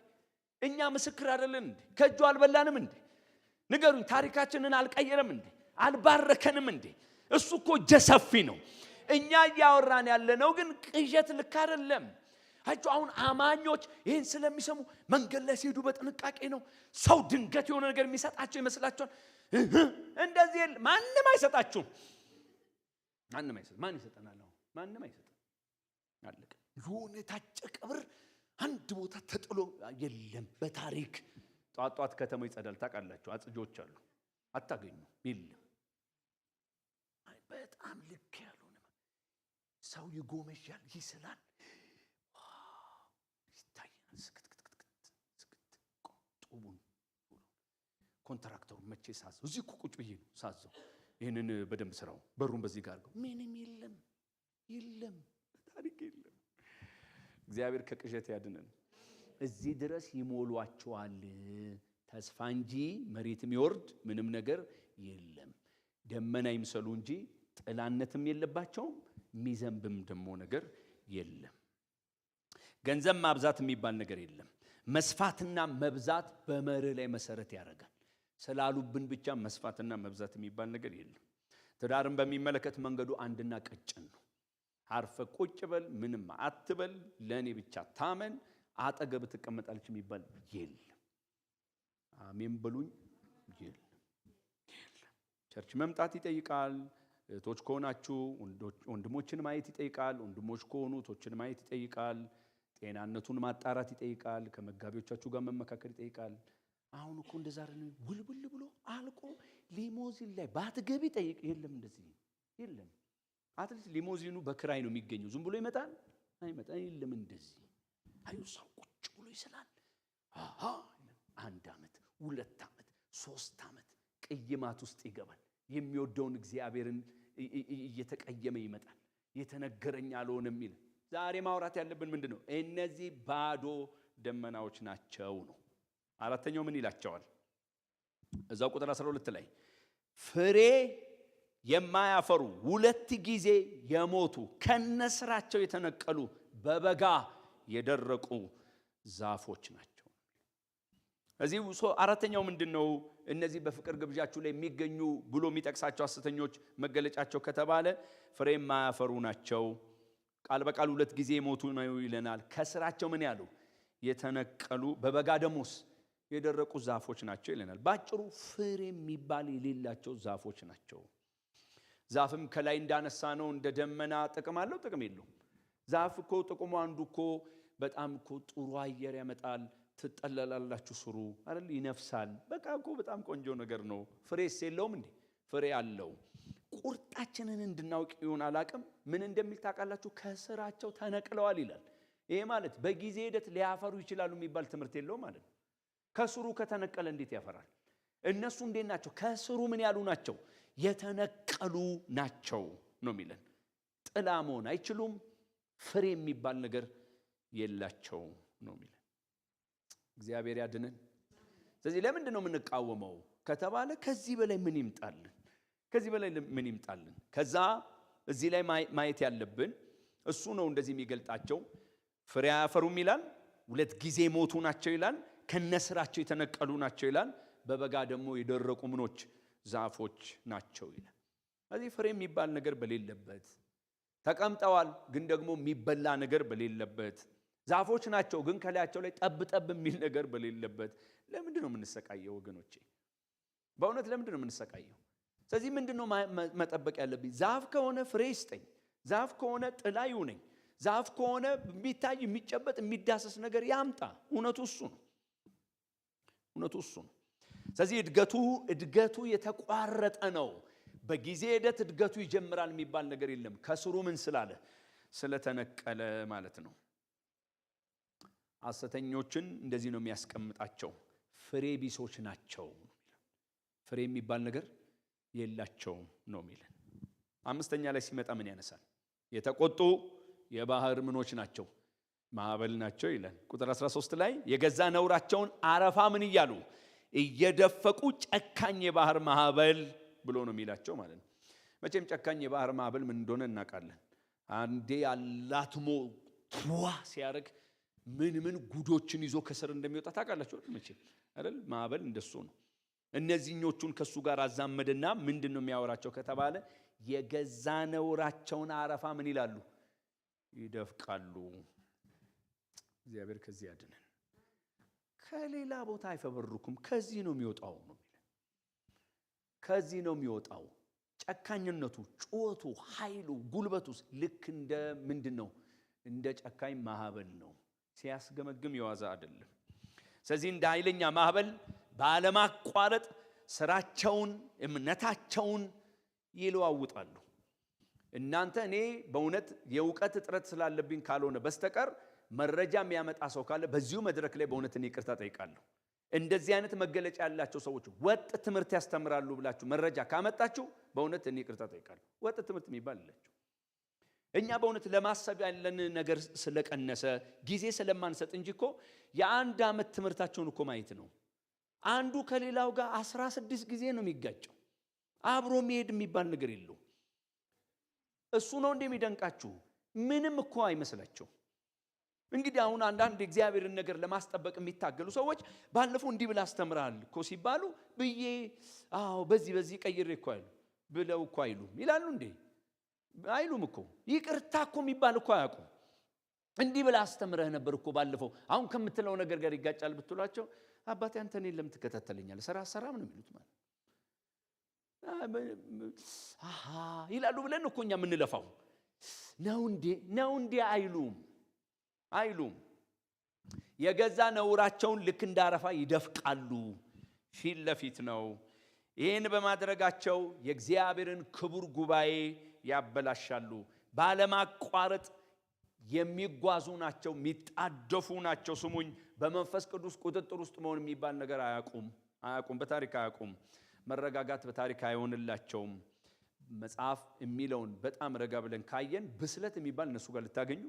እኛ ምስክር አይደለን እንዴ? ከእጁ አልበላንም እንዴ? ንገሩኝ። ታሪካችንን አልቀየረም እንዴ? አልባረከንም እንዴ? እሱ እኮ እጀ ሰፊ ነው። እኛ እያወራን ያለነው ግን ቅዠት ልክ አይደለም። አሁን አማኞች ይህን ስለሚሰሙ መንገድ ላይ ሲሄዱ በጥንቃቄ ነው። ሰው ድንገት የሆነ ነገር የሚሰጣቸው ይመስላችኋል? እንደዚህ ማንም አይሰጣችሁም። ማንም አይሰጥ። ማን ይሰጠናል? ማንም አይሰጥ። አለቀ። የሆነ ታጨ ቀብር አንድ ቦታ ተጥሎ የለም። በታሪክ ጧጧት ከተማው ይጸዳል። ታውቃላችሁ፣ አጽጆች አሉ፣ አታገኙ፣ የለም። በጣም ልክ ያልሆነ ሰው ይጎመጃል፣ ይስላል፣ ይታያል። ጡቡን ኮንትራክተሩ መቼ ሳዘው እዚህ ቁጭ ብዬ ነው ሳዘው ይህንን በደንብ ስራው በሩን በዚህ ጋር አድርገው ምንም የለም ታሪክ የለም። እግዚአብሔር ከቅዠት ያድነን። እዚህ ድረስ ይሞሏቸዋል ተስፋ እንጂ መሬት የሚወርድ ምንም ነገር የለም። ደመና ይምሰሉ እንጂ ጥላነትም የለባቸውም፣ የሚዘንብም ደሞ ነገር የለም። ገንዘብ ማብዛት የሚባል ነገር የለም። መስፋትና መብዛት በመርህ ላይ መሰረት ያደርጋል። ስላሉብን ብቻ መስፋትና መብዛት የሚባል ነገር የለም። ትዳርን በሚመለከት መንገዱ አንድና ቀጭን ነው። አርፈ ቁጭ በል፣ ምንም አትበል፣ ለኔ ብቻ ታመን፣ አጠገብ ትቀመጣለች የሚባል የለም። አሜን በሉኝ። የለም። ቸርች መምጣት ይጠይቃል። እህቶች ከሆናችሁ ወንድሞችን ማየት ይጠይቃል። ወንድሞች ከሆኑ እህቶችን ማየት ይጠይቃል። ጤናነቱን ማጣራት ይጠይቃል። ከመጋቢዎቻችሁ ጋር መመካከል ይጠይቃል። አሁን እኮ እንደዛ አይደለም። ውልውል ብሎ አልቆ ሊሞዚን ላይ ባትገቢ ጠይቅ። የለም፣ እንደዚህ የለም። አትሊስት ሊሞዚኑ በክራይ ነው የሚገኘው። ዝም ብሎ ይመጣል አይመጣም። የለም እንደዚህ። አዩ ሰው ቁጭ ብሎ ይስላል። 1 ዓመት 2 ዓመት 3 ዓመት ቅይማት ውስጥ ይገባል። የሚወደውን እግዚአብሔርን እየተቀየመ ይመጣል። የተነገረኝ አልሆነም ይላል። ዛሬ ማውራት ያለብን ምንድነው? እነዚህ ባዶ ደመናዎች ናቸው ነው። አራተኛው ምን ይላቸዋል? እዛው ቁጥር 12 ላይ ፍሬ የማያፈሩ 2 ጊዜ የሞቱ ከነስራቸው የተነቀሉ በበጋ የደረቁ ዛፎች ናቸው። እዚህ አራተኛው ምንድነው? እነዚህ በፍቅር ግብዣችሁ ላይ የሚገኙ ብሎ የሚጠቅሳቸው ሐሰተኞች መገለጫቸው ከተባለ ፍሬ የማያፈሩ ናቸው። ቃል በቃል 2 ጊዜ የሞቱ ነው ይለናል። ከስራቸው ምን ያሉ የተነቀሉ በበጋ ደሞስ የደረቁ ዛፎች ናቸው ይለናል። ባጭሩ ፍሬ የሚባል የሌላቸው ዛፎች ናቸው። ዛፍም ከላይ እንዳነሳ ነው እንደ ደመና ጥቅም አለው ጥቅም የለውም? ዛፍ እኮ ጥቅሙ አንዱ እኮ በጣም እኮ ጥሩ አየር ያመጣል። ትጠለላላችሁ ስሩ አይደል? ይነፍሳል። በቃ እኮ በጣም ቆንጆ ነገር ነው። ፍሬስ የለውም እንዴ? ፍሬ አለው። ቁርጣችንን እንድናውቅ ይሆን አላቅም። ምን እንደሚል ታውቃላችሁ? ከስራቸው ተነቅለዋል ይላል። ይሄ ማለት በጊዜ ሂደት ሊያፈሩ ይችላሉ የሚባል ትምህርት የለውም ማለት ነው። ከስሩ ከተነቀለ እንዴት ያፈራል? እነሱ እንዴት ናቸው? ከስሩ ምን ያሉ ናቸው? የተነቀሉ ናቸው ነው የሚለን። ጥላ መሆን አይችሉም። ፍሬ የሚባል ነገር የላቸው ነው የሚለን። እግዚአብሔር ያድነን። ስለዚህ ለምንድን ነው የምንቃወመው ከተባለ ከዚህ በላይ ምን ይምጣልን? ከዚህ በላይ ምን ይምጣልን? ከዛ እዚህ ላይ ማየት ያለብን እሱ ነው። እንደዚህ የሚገልጣቸው ፍሬ አያፈሩም ይላል። 2 ጊዜ ሞቱ ናቸው ይላል። ከነስራቸው የተነቀሉ ናቸው ይላል። በበጋ ደግሞ የደረቁ ምኖች ዛፎች ናቸው ይላል። ስለዚህ ፍሬ የሚባል ነገር በሌለበት ተቀምጠዋል፣ ግን ደግሞ የሚበላ ነገር በሌለበት ዛፎች ናቸው፣ ግን ከላያቸው ላይ ጠብ የሚል ነገር በሌለበት ለምንድን ነው የምንሰቃየው ወገኖቼ? በእውነት ለምንድን ነው የምንሰቃየው? ስለዚህ ምንድን ነው መጠበቅ ያለብኝ? ዛፍ ከሆነ ፍሬ ይስጠኝ። ዛፍ ከሆነ ጥላ ይሁነኝ። ዛፍ ከሆነ የሚታይ የሚጨበጥ የሚዳሰስ ነገር ያምጣ። እውነቱ እሱ ነው። እውነቱ እሱ ነው። ስለዚህ እድገቱ የተቋረጠ ነው። በጊዜ ሂደት እድገቱ ይጀምራል የሚባል ነገር የለም። ከስሩ ምን ስላለ? ስለተነቀለ ማለት ነው። ሐሰተኞችን እንደዚህ ነው የሚያስቀምጣቸው፣ ፍሬ ቢሶች ናቸው። ፍሬ የሚባል ነገር የላቸውም ነው የሚለን። አምስተኛ ላይ ሲመጣ ምን ያነሳል? የተቆጡ የባህር ምኖች ናቸው፣ ማዕበል ናቸው ይላል። ቁጥር 13 ላይ የገዛ ነውራቸውን አረፋ ምን እያሉ እየደፈቁ ጨካኝ የባህር ማዕበል ብሎ ነው የሚላቸው ማለት ነው። መቼም ጨካኝ የባህር ማዕበል ምን እንደሆነ እናውቃለን። አንዴ አላትሞ ቱዋ ሲያደርግ ምን ጉዶችን ይዞ ከስር እንደሚወጣ ታውቃላችሁ መቼም አይደል? ማዕበል እንደሱ ነው። እነዚህኞቹን ከሱ ጋር አዛመደና ምንድን ነው የሚያወራቸው ከተባለ የገዛ ነውራቸውን አረፋ ምን ይላሉ? ይደፍቃሉ። እግዚአብሔር ከዚህ ያድነን። ከሌላ ቦታ አይፈበርኩም፣ ከዚህ ነው የሚወጣው ነው። ከዚህ ነው የሚወጣው። ጨካኝነቱ፣ ጩኸቱ፣ ኃይሉ፣ ጉልበቱስ ልክ እንደ ምንድን ነው? እንደ ጨካኝ ማዕበል ነው። ሲያስገመግም የዋዛ አይደለም። ስለዚህ እንደ ኃይለኛ ማዕበል ባለማቋረጥ ስራቸውን፣ እምነታቸውን ይለዋውጣሉ። እናንተ እኔ በእውነት የእውቀት እጥረት ስላለብኝ ካልሆነ በስተቀር መረጃ የሚያመጣ ሰው ካለ በዚሁ መድረክ ላይ በእውነት እኔ ይቅርታ ጠይቃለሁ። እንደዚህ አይነት መገለጫ ያላቸው ሰዎች ወጥ ትምህርት ያስተምራሉ ብላችሁ መረጃ ካመጣችሁ በእውነት እኔ ይቅርታ ጠይቃለሁ። ወጥ ትምህርት የሚባል አላችሁ። እኛ በእውነት ለማሰብ ያለን ነገር ስለቀነሰ ጊዜ ስለማንሰጥ እንጂ እኮ የአንድ ዓመት ትምህርታቸውን እኮ ማየት ነው። አንዱ ከሌላው ጋር 16 ጊዜ ነው የሚጋጨው። አብሮ መሄድ የሚባል ነገር የለው። እሱ ነው እንደሚደንቃችሁ፣ ምንም እኮ አይመስላቸው። እንግዲህ አሁን አንዳንድ እግዚአብሔርን ነገር ለማስጠበቅ የሚታገሉ ሰዎች ባለፈው እንዲህ ብላ አስተምራል እኮ ሲባሉ ብዬ አዎ በዚህ ቀይሬ እኮ አይሉ ብለው እኮ አይሉም ይላሉ እንዴ? አይሉም እኮ። ይቅርታ እኮ የሚባል እኮ አያውቁም። እንዲህ ብላ አስተምረህ ነበር እኮ ባለፈው፣ አሁን ከምትለው ነገር ጋር ይጋጫል ብትሏቸው አባቴ አንተ እኔን ለምን ትከታተለኛለህ? ሰራም ነው የሚሉት ማለት ይላሉ ብለን እኮ እኛ የምንለፋው ነው እንዴ? አይሉም። የገዛ ነውራቸውን ልክ እንዳረፋ ይደፍቃሉ። ፊት ለፊት ነው። ይህን በማድረጋቸው የእግዚአብሔርን ክቡር ጉባኤ ያበላሻሉ። ባለማቋረጥ የሚጓዙ ናቸው፣ የሚጣደፉ ናቸው። ስሙኝ፣ በመንፈስ ቅዱስ ቁጥጥር ውስጥ መሆን የሚባል ነገር አያውቁም። በታሪክ አያውቁም። መረጋጋት በታሪክ አይሆንላቸውም። መጽሐፍ የሚለውን በጣም ረጋ ብለን ካየን ብስለት የሚባል እነሱ ጋር ልታገኙ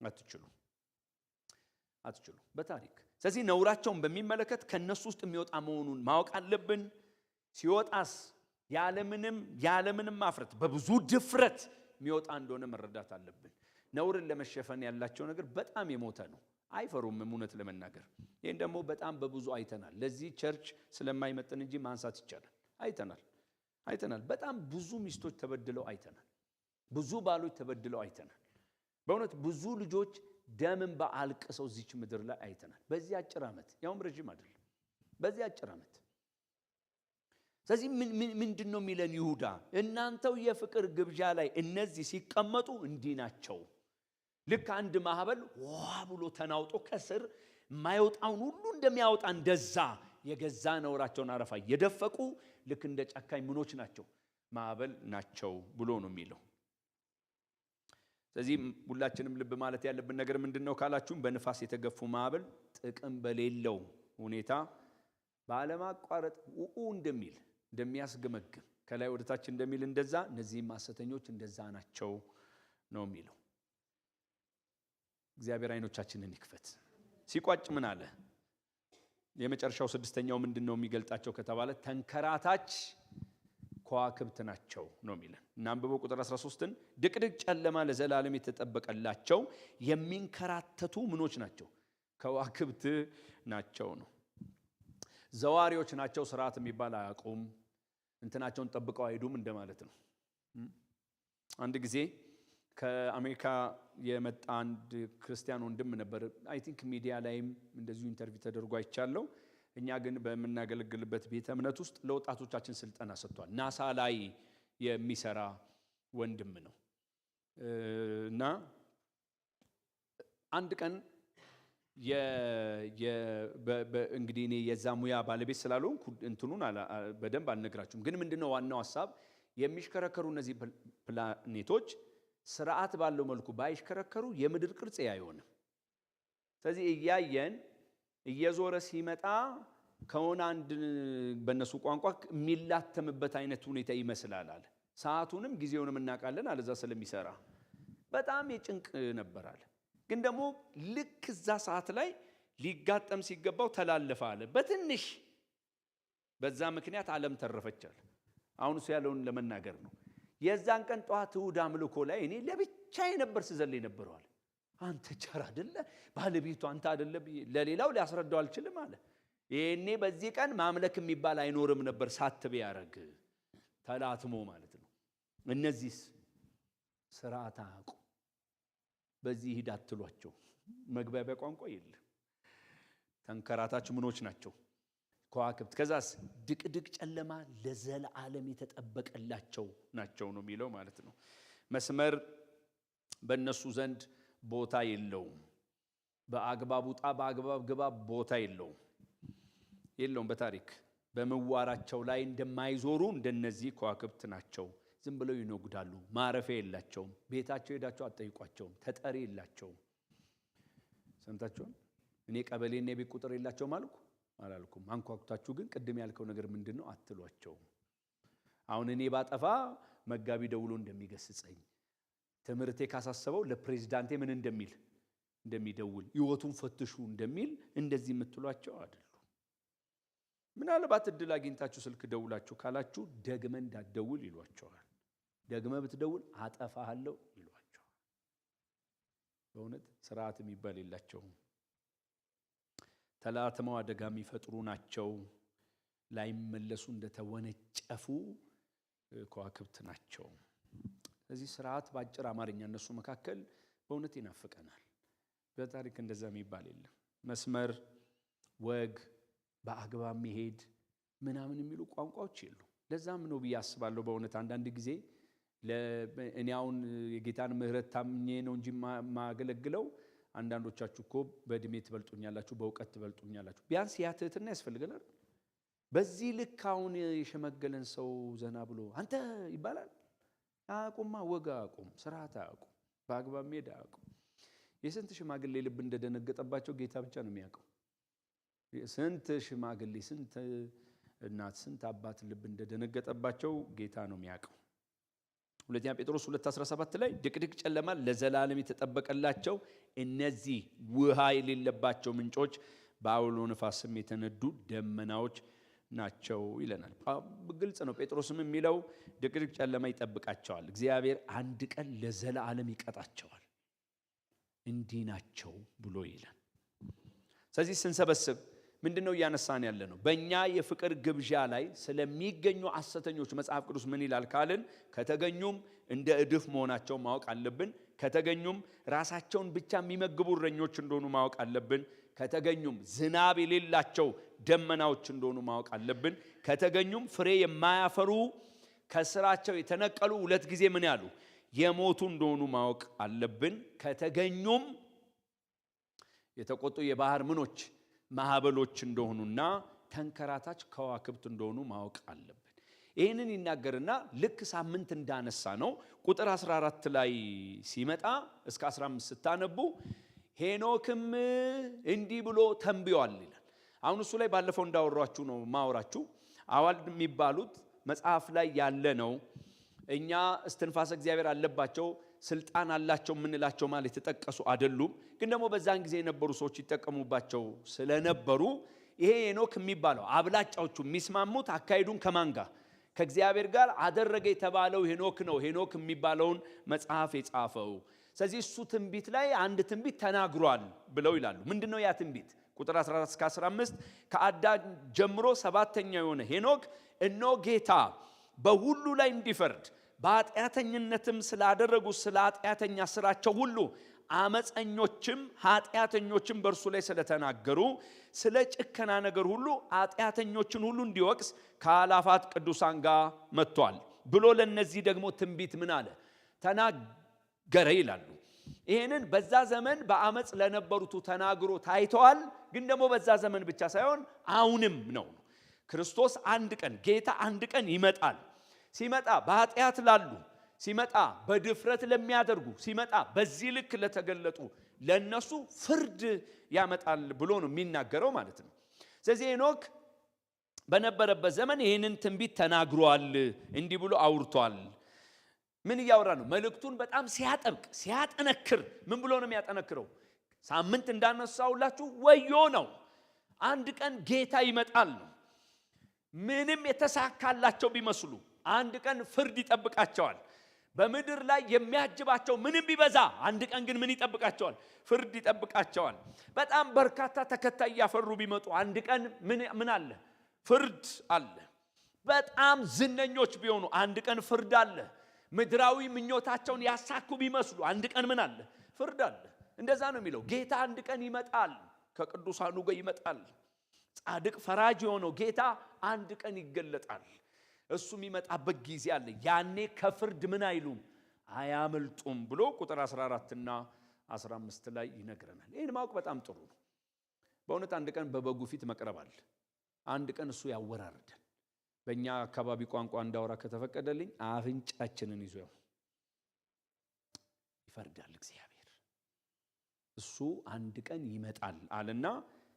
አትችሉ በታሪክ። ስለዚህ ነውራቸውን በሚመለከት ከነሱ ውስጥ የሚወጣ መሆኑን ማወቅ አለብን። ሲወጣስ ያለምንም ማፍረት በብዙ ድፍረት የሚወጣ እንደሆነ መረዳት አለብን። ነውርን ለመሸፈን ያላቸው ነገር በጣም የሞተ ነው። አይፈሩም እውነት ለመናገር። ይህን ደግሞ በጣም በብዙ አይተናል። ለዚህ ቸርች ስለማይመጥን እንጂ ማንሳት ይቻላል። አይተናል። በጣም ብዙ ሚስቶች ተበድለው አይተናል። ብዙ ባሎች ተበድለው አይተናል። በእውነት ብዙ ልጆች ደምን በአልቅሰው እዚች ምድር ላይ አይተናል። በዚህ አጭር ዓመት፣ ያውም ረጅም አይደለም፣ በዚህ አጭር ዓመት። ስለዚህ ምንድን ነው የሚለን ይሁዳ? እናንተው የፍቅር ግብዣ ላይ እነዚህ ሲቀመጡ እንዲህ ናቸው። ልክ አንድ ማዕበል ዋ ብሎ ተናውጦ ከስር የማይወጣውን ሁሉ እንደሚያወጣ እንደዛ የገዛ ነውራቸውን አረፋ እየደፈቁ ልክ እንደ ጨካኝ ምኖች ናቸው፣ ማዕበል ናቸው ብሎ ነው የሚለው። ስለዚህ ሁላችንም ልብ ማለት ያለብን ነገር ምንድን ነው ካላችሁም፣ በንፋስ የተገፉ ማዕበል ጥቅም በሌለው ሁኔታ ባለማቋረጥ እንደሚያስገመግም ከላይ ወደታች እንደሚል እንደዛ እነዚህም ሐሰተኞች እንደዛ ናቸው ነው የሚለው። እግዚአብሔር አይኖቻችንን ይክፈት። ሲቋጭ ምን አለ? የመጨረሻው ስድስተኛው ምንድን ነው የሚገልጣቸው ከተባለ ተንከራታች ከዋክብት ናቸው ነው የሚለን። እናንብበው ቁጥር 13ን። ድቅድቅ ጨለማ ለዘላለም የተጠበቀላቸው የሚንከራተቱ ምኖች ናቸው? ከዋክብት ናቸው ነው። ዘዋሪዎች ናቸው። ስርዓት የሚባል አያውቁም። እንትናቸውን ጠብቀው አይሄዱም እንደማለት ነው። አንድ ጊዜ ከአሜሪካ የመጣ አንድ ክርስቲያን ወንድም ነበር። አይ ቲንክ ሚዲያ ላይም እንደዚሁ ኢንተርቪው ተደርጎ አይቻለው። እኛ ግን በምናገለግልበት ቤተ እምነት ውስጥ ለወጣቶቻችን ስልጠና ሰጥቷል። ናሳ ላይ የሚሰራ ወንድም ነው እና አንድ ቀን እንግዲህ እኔ የዛ ሙያ ባለቤት ስላልሆንኩ እንትኑን በደንብ አልነግራችሁም። ግን ምንድነው ዋናው ሐሳብ፣ የሚሽከረከሩ እነዚህ ፕላኔቶች ስርዓት ባለው መልኩ ባይሽከረከሩ የምድር ቅርጽ አይሆንም። ስለዚህ እያየን እየዞረ ሲመጣ ከሆነ አንድ በእነሱ ቋንቋ የሚላተምበት አይነት ሁኔታ ይመስላል አለ። ሰዓቱንም ጊዜውንም እናውቃለን አለዛ ስለሚሰራ በጣም የጭንቅ ነበር አለ። ግን ደግሞ ልክ እዛ ሰዓት ላይ ሊጋጠም ሲገባው ተላለፈ አለ በትንሽ። በዛ ምክንያት ዓለም ተረፈቻል። አሁን እሱ ያለውን ለመናገር ነው። የዛን ቀን ጠዋት እሑድ አምልኮ ላይ እኔ ለብቻዬ ነበር ስዘል የነበረው አለ። አንተ ቸር አይደለ ባለቤቱ አንተ አይደለ ለሌላው ሊያስረዳው አልችልም አለ። ይሄኔ በዚህ ቀን ማምለክ የሚባል አይኖርም ነበር ሳትብ ያረግ ተላትሞ ማለት ነው። እነዚህስ ስርዓት አያውቁ በዚህ ሂድ አትሏቸው። መግባቢያ ቋንቋ የለም። ተንከራታች ምኖች ናቸው ከዋክብት። ከዛስ ድቅድቅ ጨለማ ለዘላለም የተጠበቀላቸው ናቸው ነው የሚለው ማለት ነው። መስመር በእነሱ ዘንድ ቦታ የለውም። በአግባብ ውጣ በአግባብ ግባ ቦታ የለውም። በታሪክ በምዋራቸው ላይ እንደማይዞሩ እንደነዚህ ከዋክብት ናቸው። ዝም ብለው ይነጉዳሉ። ማረፊያ የላቸውም። ቤታቸው ሄዳቸው አትጠይቋቸውም። ተጠሪ የላቸውም። ሰምታችኋል። እኔ ቀበሌና የቤት ቁጥር የላቸውም አላልኩም። አንኳኩታችሁ ግን ቅድም ያልከው ነገር ምንድነው አትሏቸውም። አሁን እኔ ባጠፋ መጋቢ ደውሎ እንደሚገስጸኝ ትምህርቴ ካሳሰበው ለፕሬዝዳንቴ ምን እንደሚደውል ህይወቱን ፈትሹ እንደሚል እንደዚህ የምትሏቸው አይደሉ። ምናልባት እድል አግኝታችሁ ስልክ ደውላችሁ ካላችሁ ደግመ እንዳትደውል ይሏቸዋል። ደግመ ብትደውል አጠፋሃለሁ ይሏቸዋል። በእውነት ስርዓት የሚባል የላቸውም። ተላትመው አደጋ የሚፈጥሩ ናቸው። ላይመለሱ እንደተወነጨፉ ከዋክብት ናቸው። ስለዚህ ስርዓት ባጭር አማርኛ እነሱ መካከል በእውነት ይናፍቀናል። በታሪክ እንደዛ የሚባል የለም። መስመር፣ ወግ፣ በአግባብ መሄድ ምናምን የሚሉ ቋንቋዎች የሉ። ለዛም ነው ብዬ አስባለሁ። በእውነት አንዳንድ ጊዜ እኔ አሁን የጌታን ምሕረት ታምኜ ነው እንጂ ማገለግለው አንዳንዶቻችሁ እኮ በእድሜ ትበልጡኛላችሁ፣ በእውቀት ትበልጡኛላችሁ። ቢያንስ ያ ትህትና ያስፈልገናል። በዚህ ልክ አሁን የሸመገለን ሰው ዘና ብሎ አንተ ይባላል። አቁማ ወጋ አቁም፣ ስርዓት አቁም፣ በአግባብ መሄድ አቁም። የስንት ሽማግሌ ልብ እንደደነገጠባቸው ጌታ ብቻ ነው የሚያውቀው። ስንት ሽማግሌ፣ ስንት እናት፣ ስንት አባት ልብ እንደደነገጠባቸው ጌታ ነው የሚያውቀው። ሁለተኛ ጴጥሮስ 2:17 ላይ ድቅድቅ ጨለማ ለዘላለም የተጠበቀላቸው እነዚህ ውሃ የሌለባቸው ምንጮች በአውሎ ነፋስም የተነዱ ደመናዎች ናቸው ይለናል። ግልጽ ነው። ጴጥሮስም የሚለው ድቅድቅ ጨለማ ይጠብቃቸዋል፣ እግዚአብሔር አንድ ቀን ለዘላለም ይቀጣቸዋል፣ እንዲህ ናቸው ብሎ ይላል። ስለዚህ ስንሰበስብ ምንድነው እያነሳን ያለ ነው? በእኛ የፍቅር ግብዣ ላይ ስለሚገኙ ሐሰተኞች መጽሐፍ ቅዱስ ምን ይላል ካልን ከተገኙም እንደ እድፍ መሆናቸው ማወቅ አለብን። ከተገኙም ራሳቸውን ብቻ የሚመግቡ እረኞች እንደሆኑ ማወቅ አለብን። ከተገኙም ዝናብ የሌላቸው ደመናዎች እንደሆኑ ማወቅ አለብን። ከተገኙም ፍሬ የማያፈሩ ከስራቸው የተነቀሉ ሁለት ጊዜ ምን ያሉ የሞቱ እንደሆኑ ማወቅ አለብን። ከተገኙም የተቆጡ የባህር ምኖች ማዕበሎች እንደሆኑና ተንከራታች ከዋክብት እንደሆኑ ማወቅ አለብን። ይህንን ይናገርና ልክ ሳምንት እንዳነሳ ነው ቁጥር 14 ላይ ሲመጣ እስከ 15 ስታነቡ ሄኖክም እንዲህ ብሎ ተንብዮአል ይላል። አሁን እሱ ላይ ባለፈው እንዳወራችሁ ነው ማወራችሁ። አዋልድ የሚባሉት መጽሐፍ ላይ ያለ ነው። እኛ እስትንፋሰ እግዚአብሔር አለባቸው ስልጣን አላቸው ምንላቸው ማለት የተጠቀሱ አይደሉም። ግን ደግሞ በዛን ጊዜ የነበሩ ሰዎች ይጠቀሙባቸው ስለነበሩ ይሄ ሄኖክ የሚባለው አብላጫዎቹ የሚስማሙት አካሄዱን ከማን ጋር ከእግዚአብሔር ጋር አደረገ የተባለው ሄኖክ ነው። ሄኖክ የሚባለውን መጽሐፍ የጻፈው። ስለዚህ እሱ ትንቢት ላይ አንድ ትንቢት ተናግሯል ብለው ይላሉ። ምንድነው ያ ትንቢት? ቁጥር 14 እስከ 15 ከአዳም ጀምሮ ሰባተኛው የሆነ ሄኖክ እነሆ ጌታ በሁሉ ላይ እንዲፈርድ በኃጢአተኝነትም ስላደረጉ ስለ ኃጢአተኛ ስራቸው ሁሉ አመፀኞችም ኃጢአተኞችም በእርሱ ላይ ስለተናገሩ ስለ ጭከና ነገር ሁሉ ኃጢአተኞችን ሁሉ እንዲወቅስ ከአላፋት ቅዱሳን ጋር መጥቷል ብሎ ለነዚህ ደግሞ ትንቢት ምን አለ ተናገረ ይላሉ። ይሄንን በዛ ዘመን በአመፅ ለነበሩት ተናግሮ ታይተዋል። ግን ደግሞ በዛ ዘመን ብቻ ሳይሆን አሁንም ነው። ክርስቶስ አንድ ቀን ጌታ አንድ ቀን ይመጣል። ሲመጣ በኃጢአት ላሉ ሲመጣ በድፍረት ለሚያደርጉ ሲመጣ በዚህ ልክ ለተገለጡ ለነሱ ፍርድ ያመጣል ብሎ ነው የሚናገረው ማለት ነው። ስለዚህ ሄኖክ በነበረበት ዘመን ይህንን ትንቢት ተናግሯል፣ እንዲህ ብሎ አውርቷል። ምን እያወራ ነው? መልእክቱን በጣም ሲያጠብቅ ሲያጠነክር። ምን ብሎ ነው የሚያጠነክረው? ሳምንት እንዳነሳውላችሁ ወዮ ነው፣ አንድ ቀን ጌታ ይመጣል ነው። ምንም የተሳካላቸው ቢመስሉ አንድ ቀን ፍርድ ይጠብቃቸዋል። በምድር ላይ የሚያጅባቸው ምንም ቢበዛ አንድ ቀን ግን ምን ይጠብቃቸዋል? ፍርድ ይጠብቃቸዋል። በጣም በርካታ ተከታይ ያፈሩ ቢመጡ አንድ ቀን ምን አለ? ፍርድ አለ። በጣም ዝነኞች ቢሆኑ አንድ ቀን ፍርድ አለ። ምድራዊ ምኞታቸውን ያሳኩ ቢመስሉ አንድ ቀን ምን አለ? ፍርድ አለ። እንደዛ ነው የሚለው። ጌታ አንድ ቀን ይመጣል፣ ከቅዱሳኑ ጋር ይመጣል። ጻድቅ ፈራጅ የሆነው ጌታ አንድ ቀን ይገለጣል። እሱ የሚመጣበት ጊዜ አለ። ያኔ ከፍርድ ምን አይሉም? አያመልጡም ብሎ ቁጥር 14 እና 15 ላይ ይነግረናል። ይህን ማወቅ በጣም ጥሩ ነው። በእውነት አንድ ቀን በበጉ ፊት መቅረብ አለ። አንድ ቀን እሱ ያወራርዳል። በእኛ አካባቢ ቋንቋ እንዳወራ ከተፈቀደልኝ አፍንጫችንን ይዞ ይፈርዳል እግዚአብሔር። እሱ አንድ ቀን ይመጣል አለና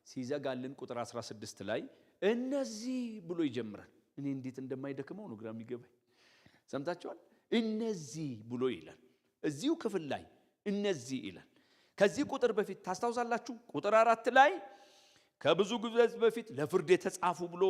ሲዘጋልን ቁጥር 16 ላይ እነዚህ ብሎ ይጀምራል። እኔ እንዴት እንደማይደክመው ነው ግራ የሚገባኝ። ሰምታችኋል? እነዚህ ብሎ ይላል። እዚሁ ክፍል ላይ እነዚህ ይላል። ከዚህ ቁጥር በፊት ታስታውሳላችሁ? ቁጥር 4 ላይ ከብዙ ጊዜ በፊት ለፍርድ የተጻፉ ብሎ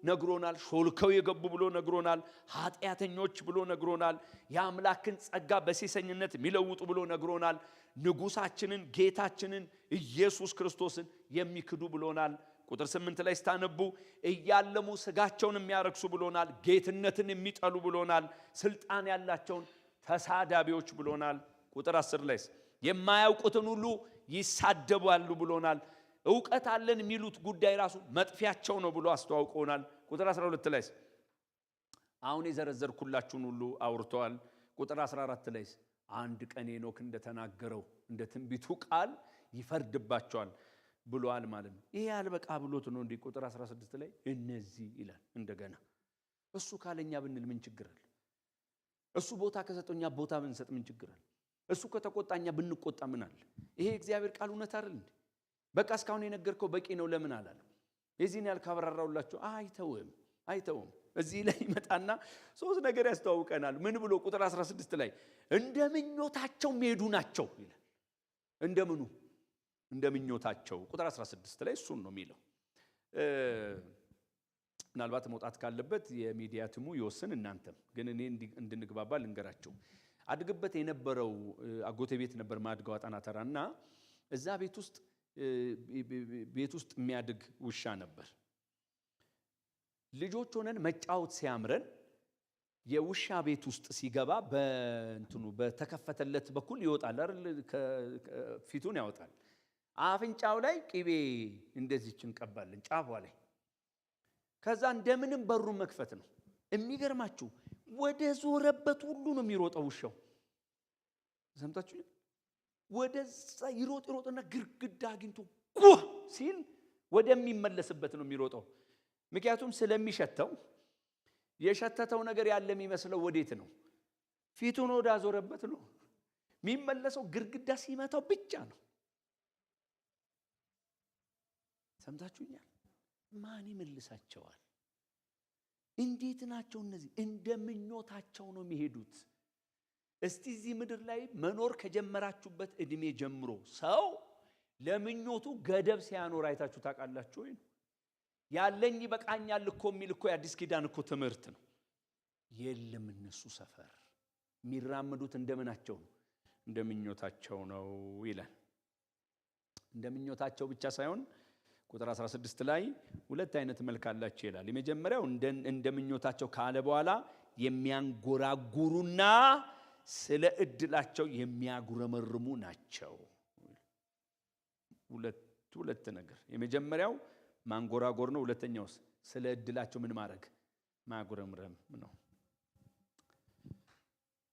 ነግሮናል። ሾልከው የገቡ ብሎ ነግሮናል። ኃጢአተኞች ብሎ ነግሮናል። የአምላክን ጸጋ በሴሰኝነት የሚለውጡ ብሎ ነግሮናል። ንጉሳችንን ጌታችንን ኢየሱስ ክርስቶስን የሚክዱ ብሎናል። ቁጥር 8 ላይ ስታነቡ እያለሙ ስጋቸውን የሚያረክሱ ብሎናል። ጌትነትን የሚጠሉ ብሎናል። ስልጣን ያላቸውን ተሳዳቢዎች ብሎናል። ቁጥር 10 ላይ የማያውቁትን ሁሉ ይሳደባሉ ብሎናል። ዕውቀት አለን የሚሉት ጉዳይ ራሱ መጥፊያቸው ነው ብሎ አስተዋውቆናል። ቁጥር 12 ላይ አሁን የዘረዘርኩላችሁን ሁሉ አውርተዋል። ቁጥር 14 ላይ አንድ ቀን ሄኖክ እንደተናገረው እንደ ትንቢቱ ቃል ይፈርድባቸዋል ብሏል ማለት ነው። ይሄ አልበቃ ብሎት ነው እንዴ? ቁጥር 16 ላይ እነዚህ ይላል እንደገና። እሱ ካለኛ ብንል ምን ችግር አለ? እሱ ቦታ ከሰጠኛ ቦታ ብንሰጥ ምን ችግር አለ? እሱ ከተቆጣኛ ብንቆጣ ምን አለ? ይሄ እግዚአብሔር ቃል እውነት አይደል እንዴ? በቃ እስካሁን የነገርከው በቂ ነው ለምን አላለም? የዚህን ያህል ካብራራውላችሁ አይተውም። እዚህ ላይ ይመጣና ሶስት ነገር ያስተዋውቀናል። ምን ብሎ? ቁጥር 16 ላይ እንደምኞታቸው የሚሄዱ ናቸው ይላል። እንደምኑ? እንደምኞታቸው። ቁጥር 16 ላይ እሱን ነው የሚለው። ምናልባት መውጣት ካለበት የሚዲያ ትሙ ይወስን፣ እናንተም ግን እኔ እንድንግባባ ልንገራቸው። አድግበት የነበረው አጎቴ ቤት ነበር ማድጋው አጣናተራና እዛ ቤት ውስጥ የሚያድግ ውሻ ነበር። ልጆች ሆነን መጫወት ሲያምረን የውሻ ቤት ውስጥ ሲገባ በተከፈተለት በኩል ይወጣል አይደል? ፊቱን ያወጣል። አፍንጫው ላይ ቅቤ እንደዚህ እንቀባለን ጫፏ ላይ። ከዛ እንደምንም በሩን መክፈት ነው። የሚገርማችሁ ወደ ዞረበት ሁሉ ነው የሚሮጠው ውሻው። ሰምታችሁ? ወደዛ ይሮጥና ግርግዳ አግኝቶ ጓ ሲል ወደሚመለስበት ነው የሚሮጠው። ምክንያቱም ስለሚሸተው የሸተተው ነገር ያለ የሚመስለው ወዴት ነው? ፊቱን ወደ አዞረበት ነው የሚመለሰው። ግርግዳ ሲመታው ብቻ ነው። ሰምታችሁኛል? ማን ይመልሳቸዋል? እንዴት ናቸው እነዚህ? እንደምኞታቸው ነው የሚሄዱት። እስቲ እዚህ ምድር ላይ መኖር ከጀመራችሁበት እድሜ ጀምሮ ሰው ለምኞቱ ገደብ ሲያኖር አይታችሁ ታውቃላችሁ ወይ? ያለኝ ይበቃኛል እኮ የሚል እኮ የአዲስ ኪዳን እኮ ትምህርት ነው። የለም እነሱ ሰፈር የሚራመዱት እንደምናቸው ነው? እንደምኞታቸው ነው ይላል። እንደምኞታቸው ብቻ ሳይሆን ቁጥር 16 ላይ ሁለት አይነት መልክ አላቸው ይላል። የመጀመሪያው እንደምኞታቸው ካለ በኋላ የሚያንጎራጉሩና ስለ እድላቸው የሚያጉረመርሙ ናቸው። ሁለት ነገር። የመጀመሪያው ማንጎራጎር ነው። ሁለተኛውስ ስለ እድላቸው ምን ማድረግ? ማጉረምረም ነው።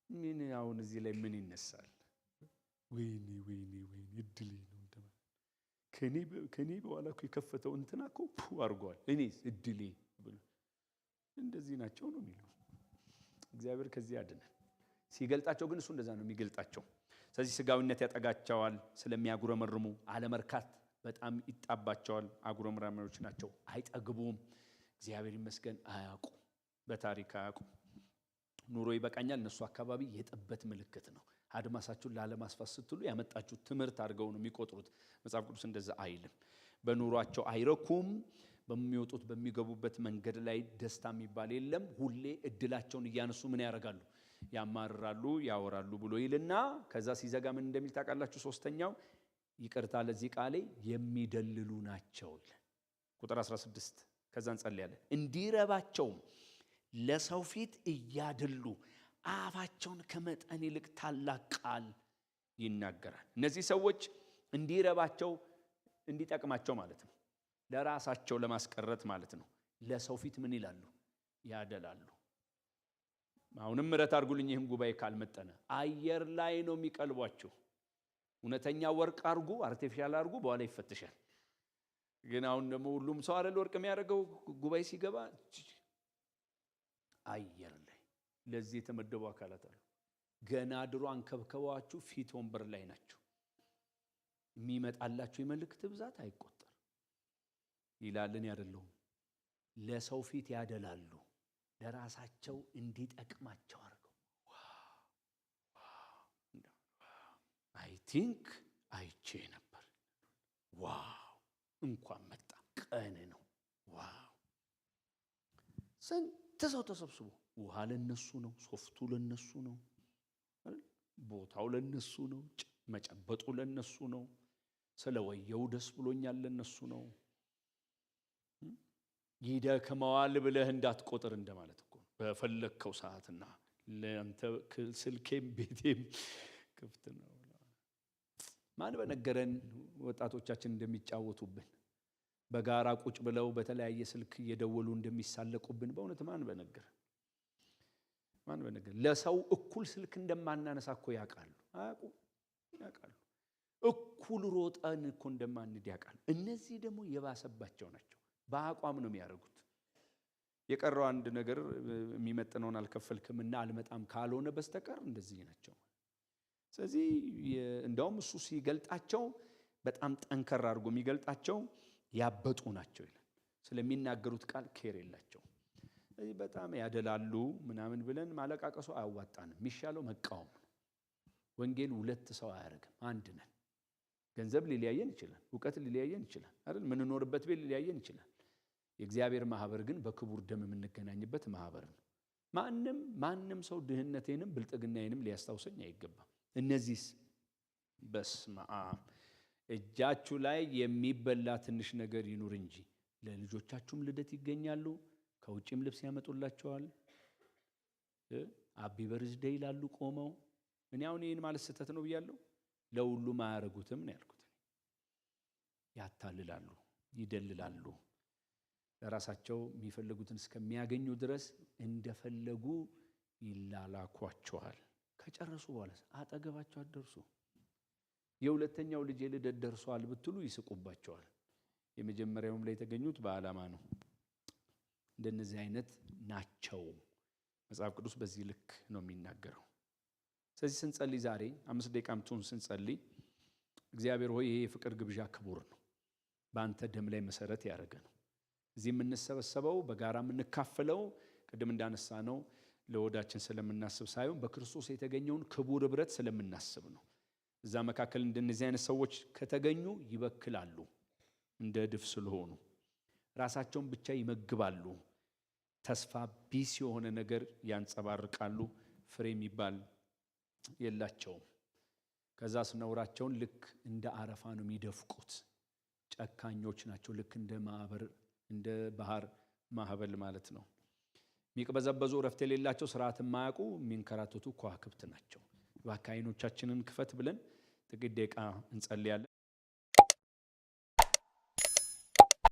ምን አሁን እዚህ ላይ ምን ይነሳል? ወይኔ እድሌ ነው እንደማ ከኔ በኋላ እኮ የከፈተው እንትና እኮ አድርጓል፣ እኔስ እድሌ ብሎ እንደዚህ ናቸው ነው የሚለው። እግዚአብሔር ከዚህ ያድነን። ሲገልጣቸው ግን እሱ እንደዛ ነው የሚገልጣቸው። ስለዚህ ስጋዊነት ያጠጋቸዋል። ስለሚያጉረመርሙ አለመርካት በጣም ይጣባቸዋል። አጉረምራሚዎች ናቸው። አይጠግቡም። እግዚአብሔር ይመስገን አያውቁ፣ በታሪክ አያውቁ። ኑሮ ይበቃኛል እነሱ አካባቢ የጥበት ምልክት ነው። አድማሳችሁን ላለማስፋት ስትሉ ያመጣችሁት ትምህርት አድርገው ነው የሚቆጥሩት። መጽሐፍ ቅዱስ እንደዛ አይልም። በኑሯቸው አይረኩም። በሚወጡት በሚገቡበት መንገድ ላይ ደስታ የሚባል የለም። ሁሌ እድላቸውን እያነሱ ምን ያደርጋሉ? ያማርራሉ፣ ያወራሉ ብሎ ይልና ከዛ ሲዘጋ ምን እንደሚል ታውቃላችሁ? ሶስተኛው ይቅርታ ለዚህ ቃሌ የሚደልሉ ናቸው ይላል። ቁጥር 16 ከዛ እንጸልያለን። እንዲረባቸውም ለሰው ፊት እያደሉ አፋቸውን ከመጠን ይልቅ ታላቅ ቃል ይናገራል። እነዚህ ሰዎች እንዲረባቸው እንዲጠቅማቸው ማለት ነው፣ ለራሳቸው ለማስቀረት ማለት ነው። ለሰው ፊት ምን ይላሉ? ያደላሉ። አሁንም ምሕረት አድርጉልኝ ይህን ጉባኤ ካልመጠነ አየር ላይ ነው የሚቀልቧችሁ። እውነተኛ ወርቅ አርጉ፣ አርቲፊሻል አርጉ፣ በኋላ ይፈትሻል። ግን አሁን ደግሞ ሁሉም ሰው አይደል ወርቅ የሚያደርገው ጉባኤ ሲገባ አየር ላይ። ለዚህ የተመደቡ አካላት አሉ። ገና ድሮ አንከብከባችሁ ፊት ወንበር ላይ ናቸው። የሚመጣላችሁ የመልእክት ብዛት አይቆጠር ይላልን። ያደለው ለሰው ፊት ያደላሉ፣ ለራሳቸው እንዲጠቅማቸው አድርገው። አይ ቲንክ አይቼ ነበር። ዋው እንኳን መጣ ቀን ነው። ዋው ስንት ሰው ተሰብስቦ ውሃ ለነሱ ነው፣ ሶፍቱ ለነሱ ነው፣ ቦታው ለነሱ ነው፣ መጨበጡ ለነሱ ነው፣ ስለወየው ደስ ብሎኛል ለነሱ ነው። ይደክመዋል ብለህ እንዳትቆጥር እንደማለት እኮ ነው። በፈለግከው ሰዓትና ለአንተ ስልኬም ቤቴም ክፍት ነው። ማን በነገረን ወጣቶቻችን እንደሚጫወቱብን በጋራ ቁጭ ብለው በተለያየ ስልክ እየደወሉ እንደሚሳለቁብን በእውነት ማን በነገረን? ለሰው እኩል ስልክ እንደማናነሳ እኮ ያውቃሉ። ያውቃሉ። እኩል ሮጠን እኮ እንደማንድ ያውቃሉ። እነዚህ ደግሞ የባሰባቸው ናቸው። በአቋም ነው የሚያደርጉት። የቀረው አንድ ነገር የሚመጥነውን አልከፈልክምና አልመጣም ካልሆነ በስተቀር እንደዚህ ናቸው። ስለዚህ እንደውም እሱ ሲገልጣቸው በጣም ጠንከር አድርጎ የሚገልጣቸው ያበጡ ናቸው ይላል። ስለሚናገሩት ቃል ኬር የላቸው። ስለዚህ በጣም ያደላሉ ምናምን ብለን ማለቃቀሱ አያዋጣንም። የሚሻለው መቃወም ነው። ወንጌል ሁለት ሰው አያደርግም፣ አንድ ነን። ገንዘብ ሊለያየን ይችላል፣ እውቀት ሊለያየን ይችላል አይደል? ምንኖርበት ቤት ሊለያየን ይችላል። የእግዚአብሔር ማህበር ግን በክቡር ደም የምንገናኝበት ማህበር ነው። ማንም ሰው ድህነቴንም ብልጥግናዬንም ሊያስታውሰኝ አይገባም። እነዚህስ በስመ አብ እጃችሁ ላይ የሚበላ ትንሽ ነገር ይኑር እንጂ ለልጆቻችሁም ልደት ይገኛሉ። ከውጭም ልብስ ያመጡላቸዋል። አቢ በርዝዴይ ይላሉ ቆመው። እኔ አሁን ይህን ማለት ስህተት ነው ብያለሁ። ለሁሉም አያረጉትም ነው ያልኩት። ያታልላሉ፣ ይደልላሉ። ለራሳቸው የሚፈልጉትን እስከሚያገኙ ድረስ እንደፈለጉ ይላላኳቸዋል። ከጨረሱ በኋላ አጠገባቸው አትደርሱ። የሁለተኛው ልጅ ልደት ደርሷል ብትሉ ይስቁባቸዋል። የመጀመሪያውም ላይ የተገኙት በዓላማ ነው። እንደነዚህ አይነት ናቸው። መጽሐፍ ቅዱስ በዚህ ልክ ነው የሚናገረው። ስለዚህ ስንጸልይ ዛሬ 5 ደቂቃም ትሁን ስንጸልይ እግዚአብሔር ሆይ ይሄ የፍቅር ግብዣ ክቡር ነው፣ በአንተ ደም ላይ መሰረት ያደረገ ነው። እዚህ የምንሰበሰበው በጋራ የምንካፈለው ቅድም እንዳነሳ ነው ለወዳችን ስለምናስብ ሳይሆን በክርስቶስ የተገኘውን ክቡር ህብረት ስለምናስብ ነው። እዛ መካከል እንደነዚህ አይነት ሰዎች ከተገኙ ይበክላሉ፣ እንደ ድፍ ስለሆኑ ራሳቸውን ብቻ ይመግባሉ፣ ተስፋ ቢስ የሆነ ነገር ያንጸባርቃሉ፣ ፍሬ የሚባል የላቸውም። ከዛ ስነውራቸውን ልክ እንደ አረፋ ነው የሚደፍቁት። ጨካኞች ናቸው። ልክ እንደ ባህር ማዕበል ማለት ነው። የሚቅበዘበዙ ረፍት የሌላቸው ስርዓት የማያውቁ የሚንከራተቱ ከዋክብት ናቸው። እባክህ ዓይኖቻችንን ክፈት ብለን ጥቂት ደቂቃ እንጸልያለን።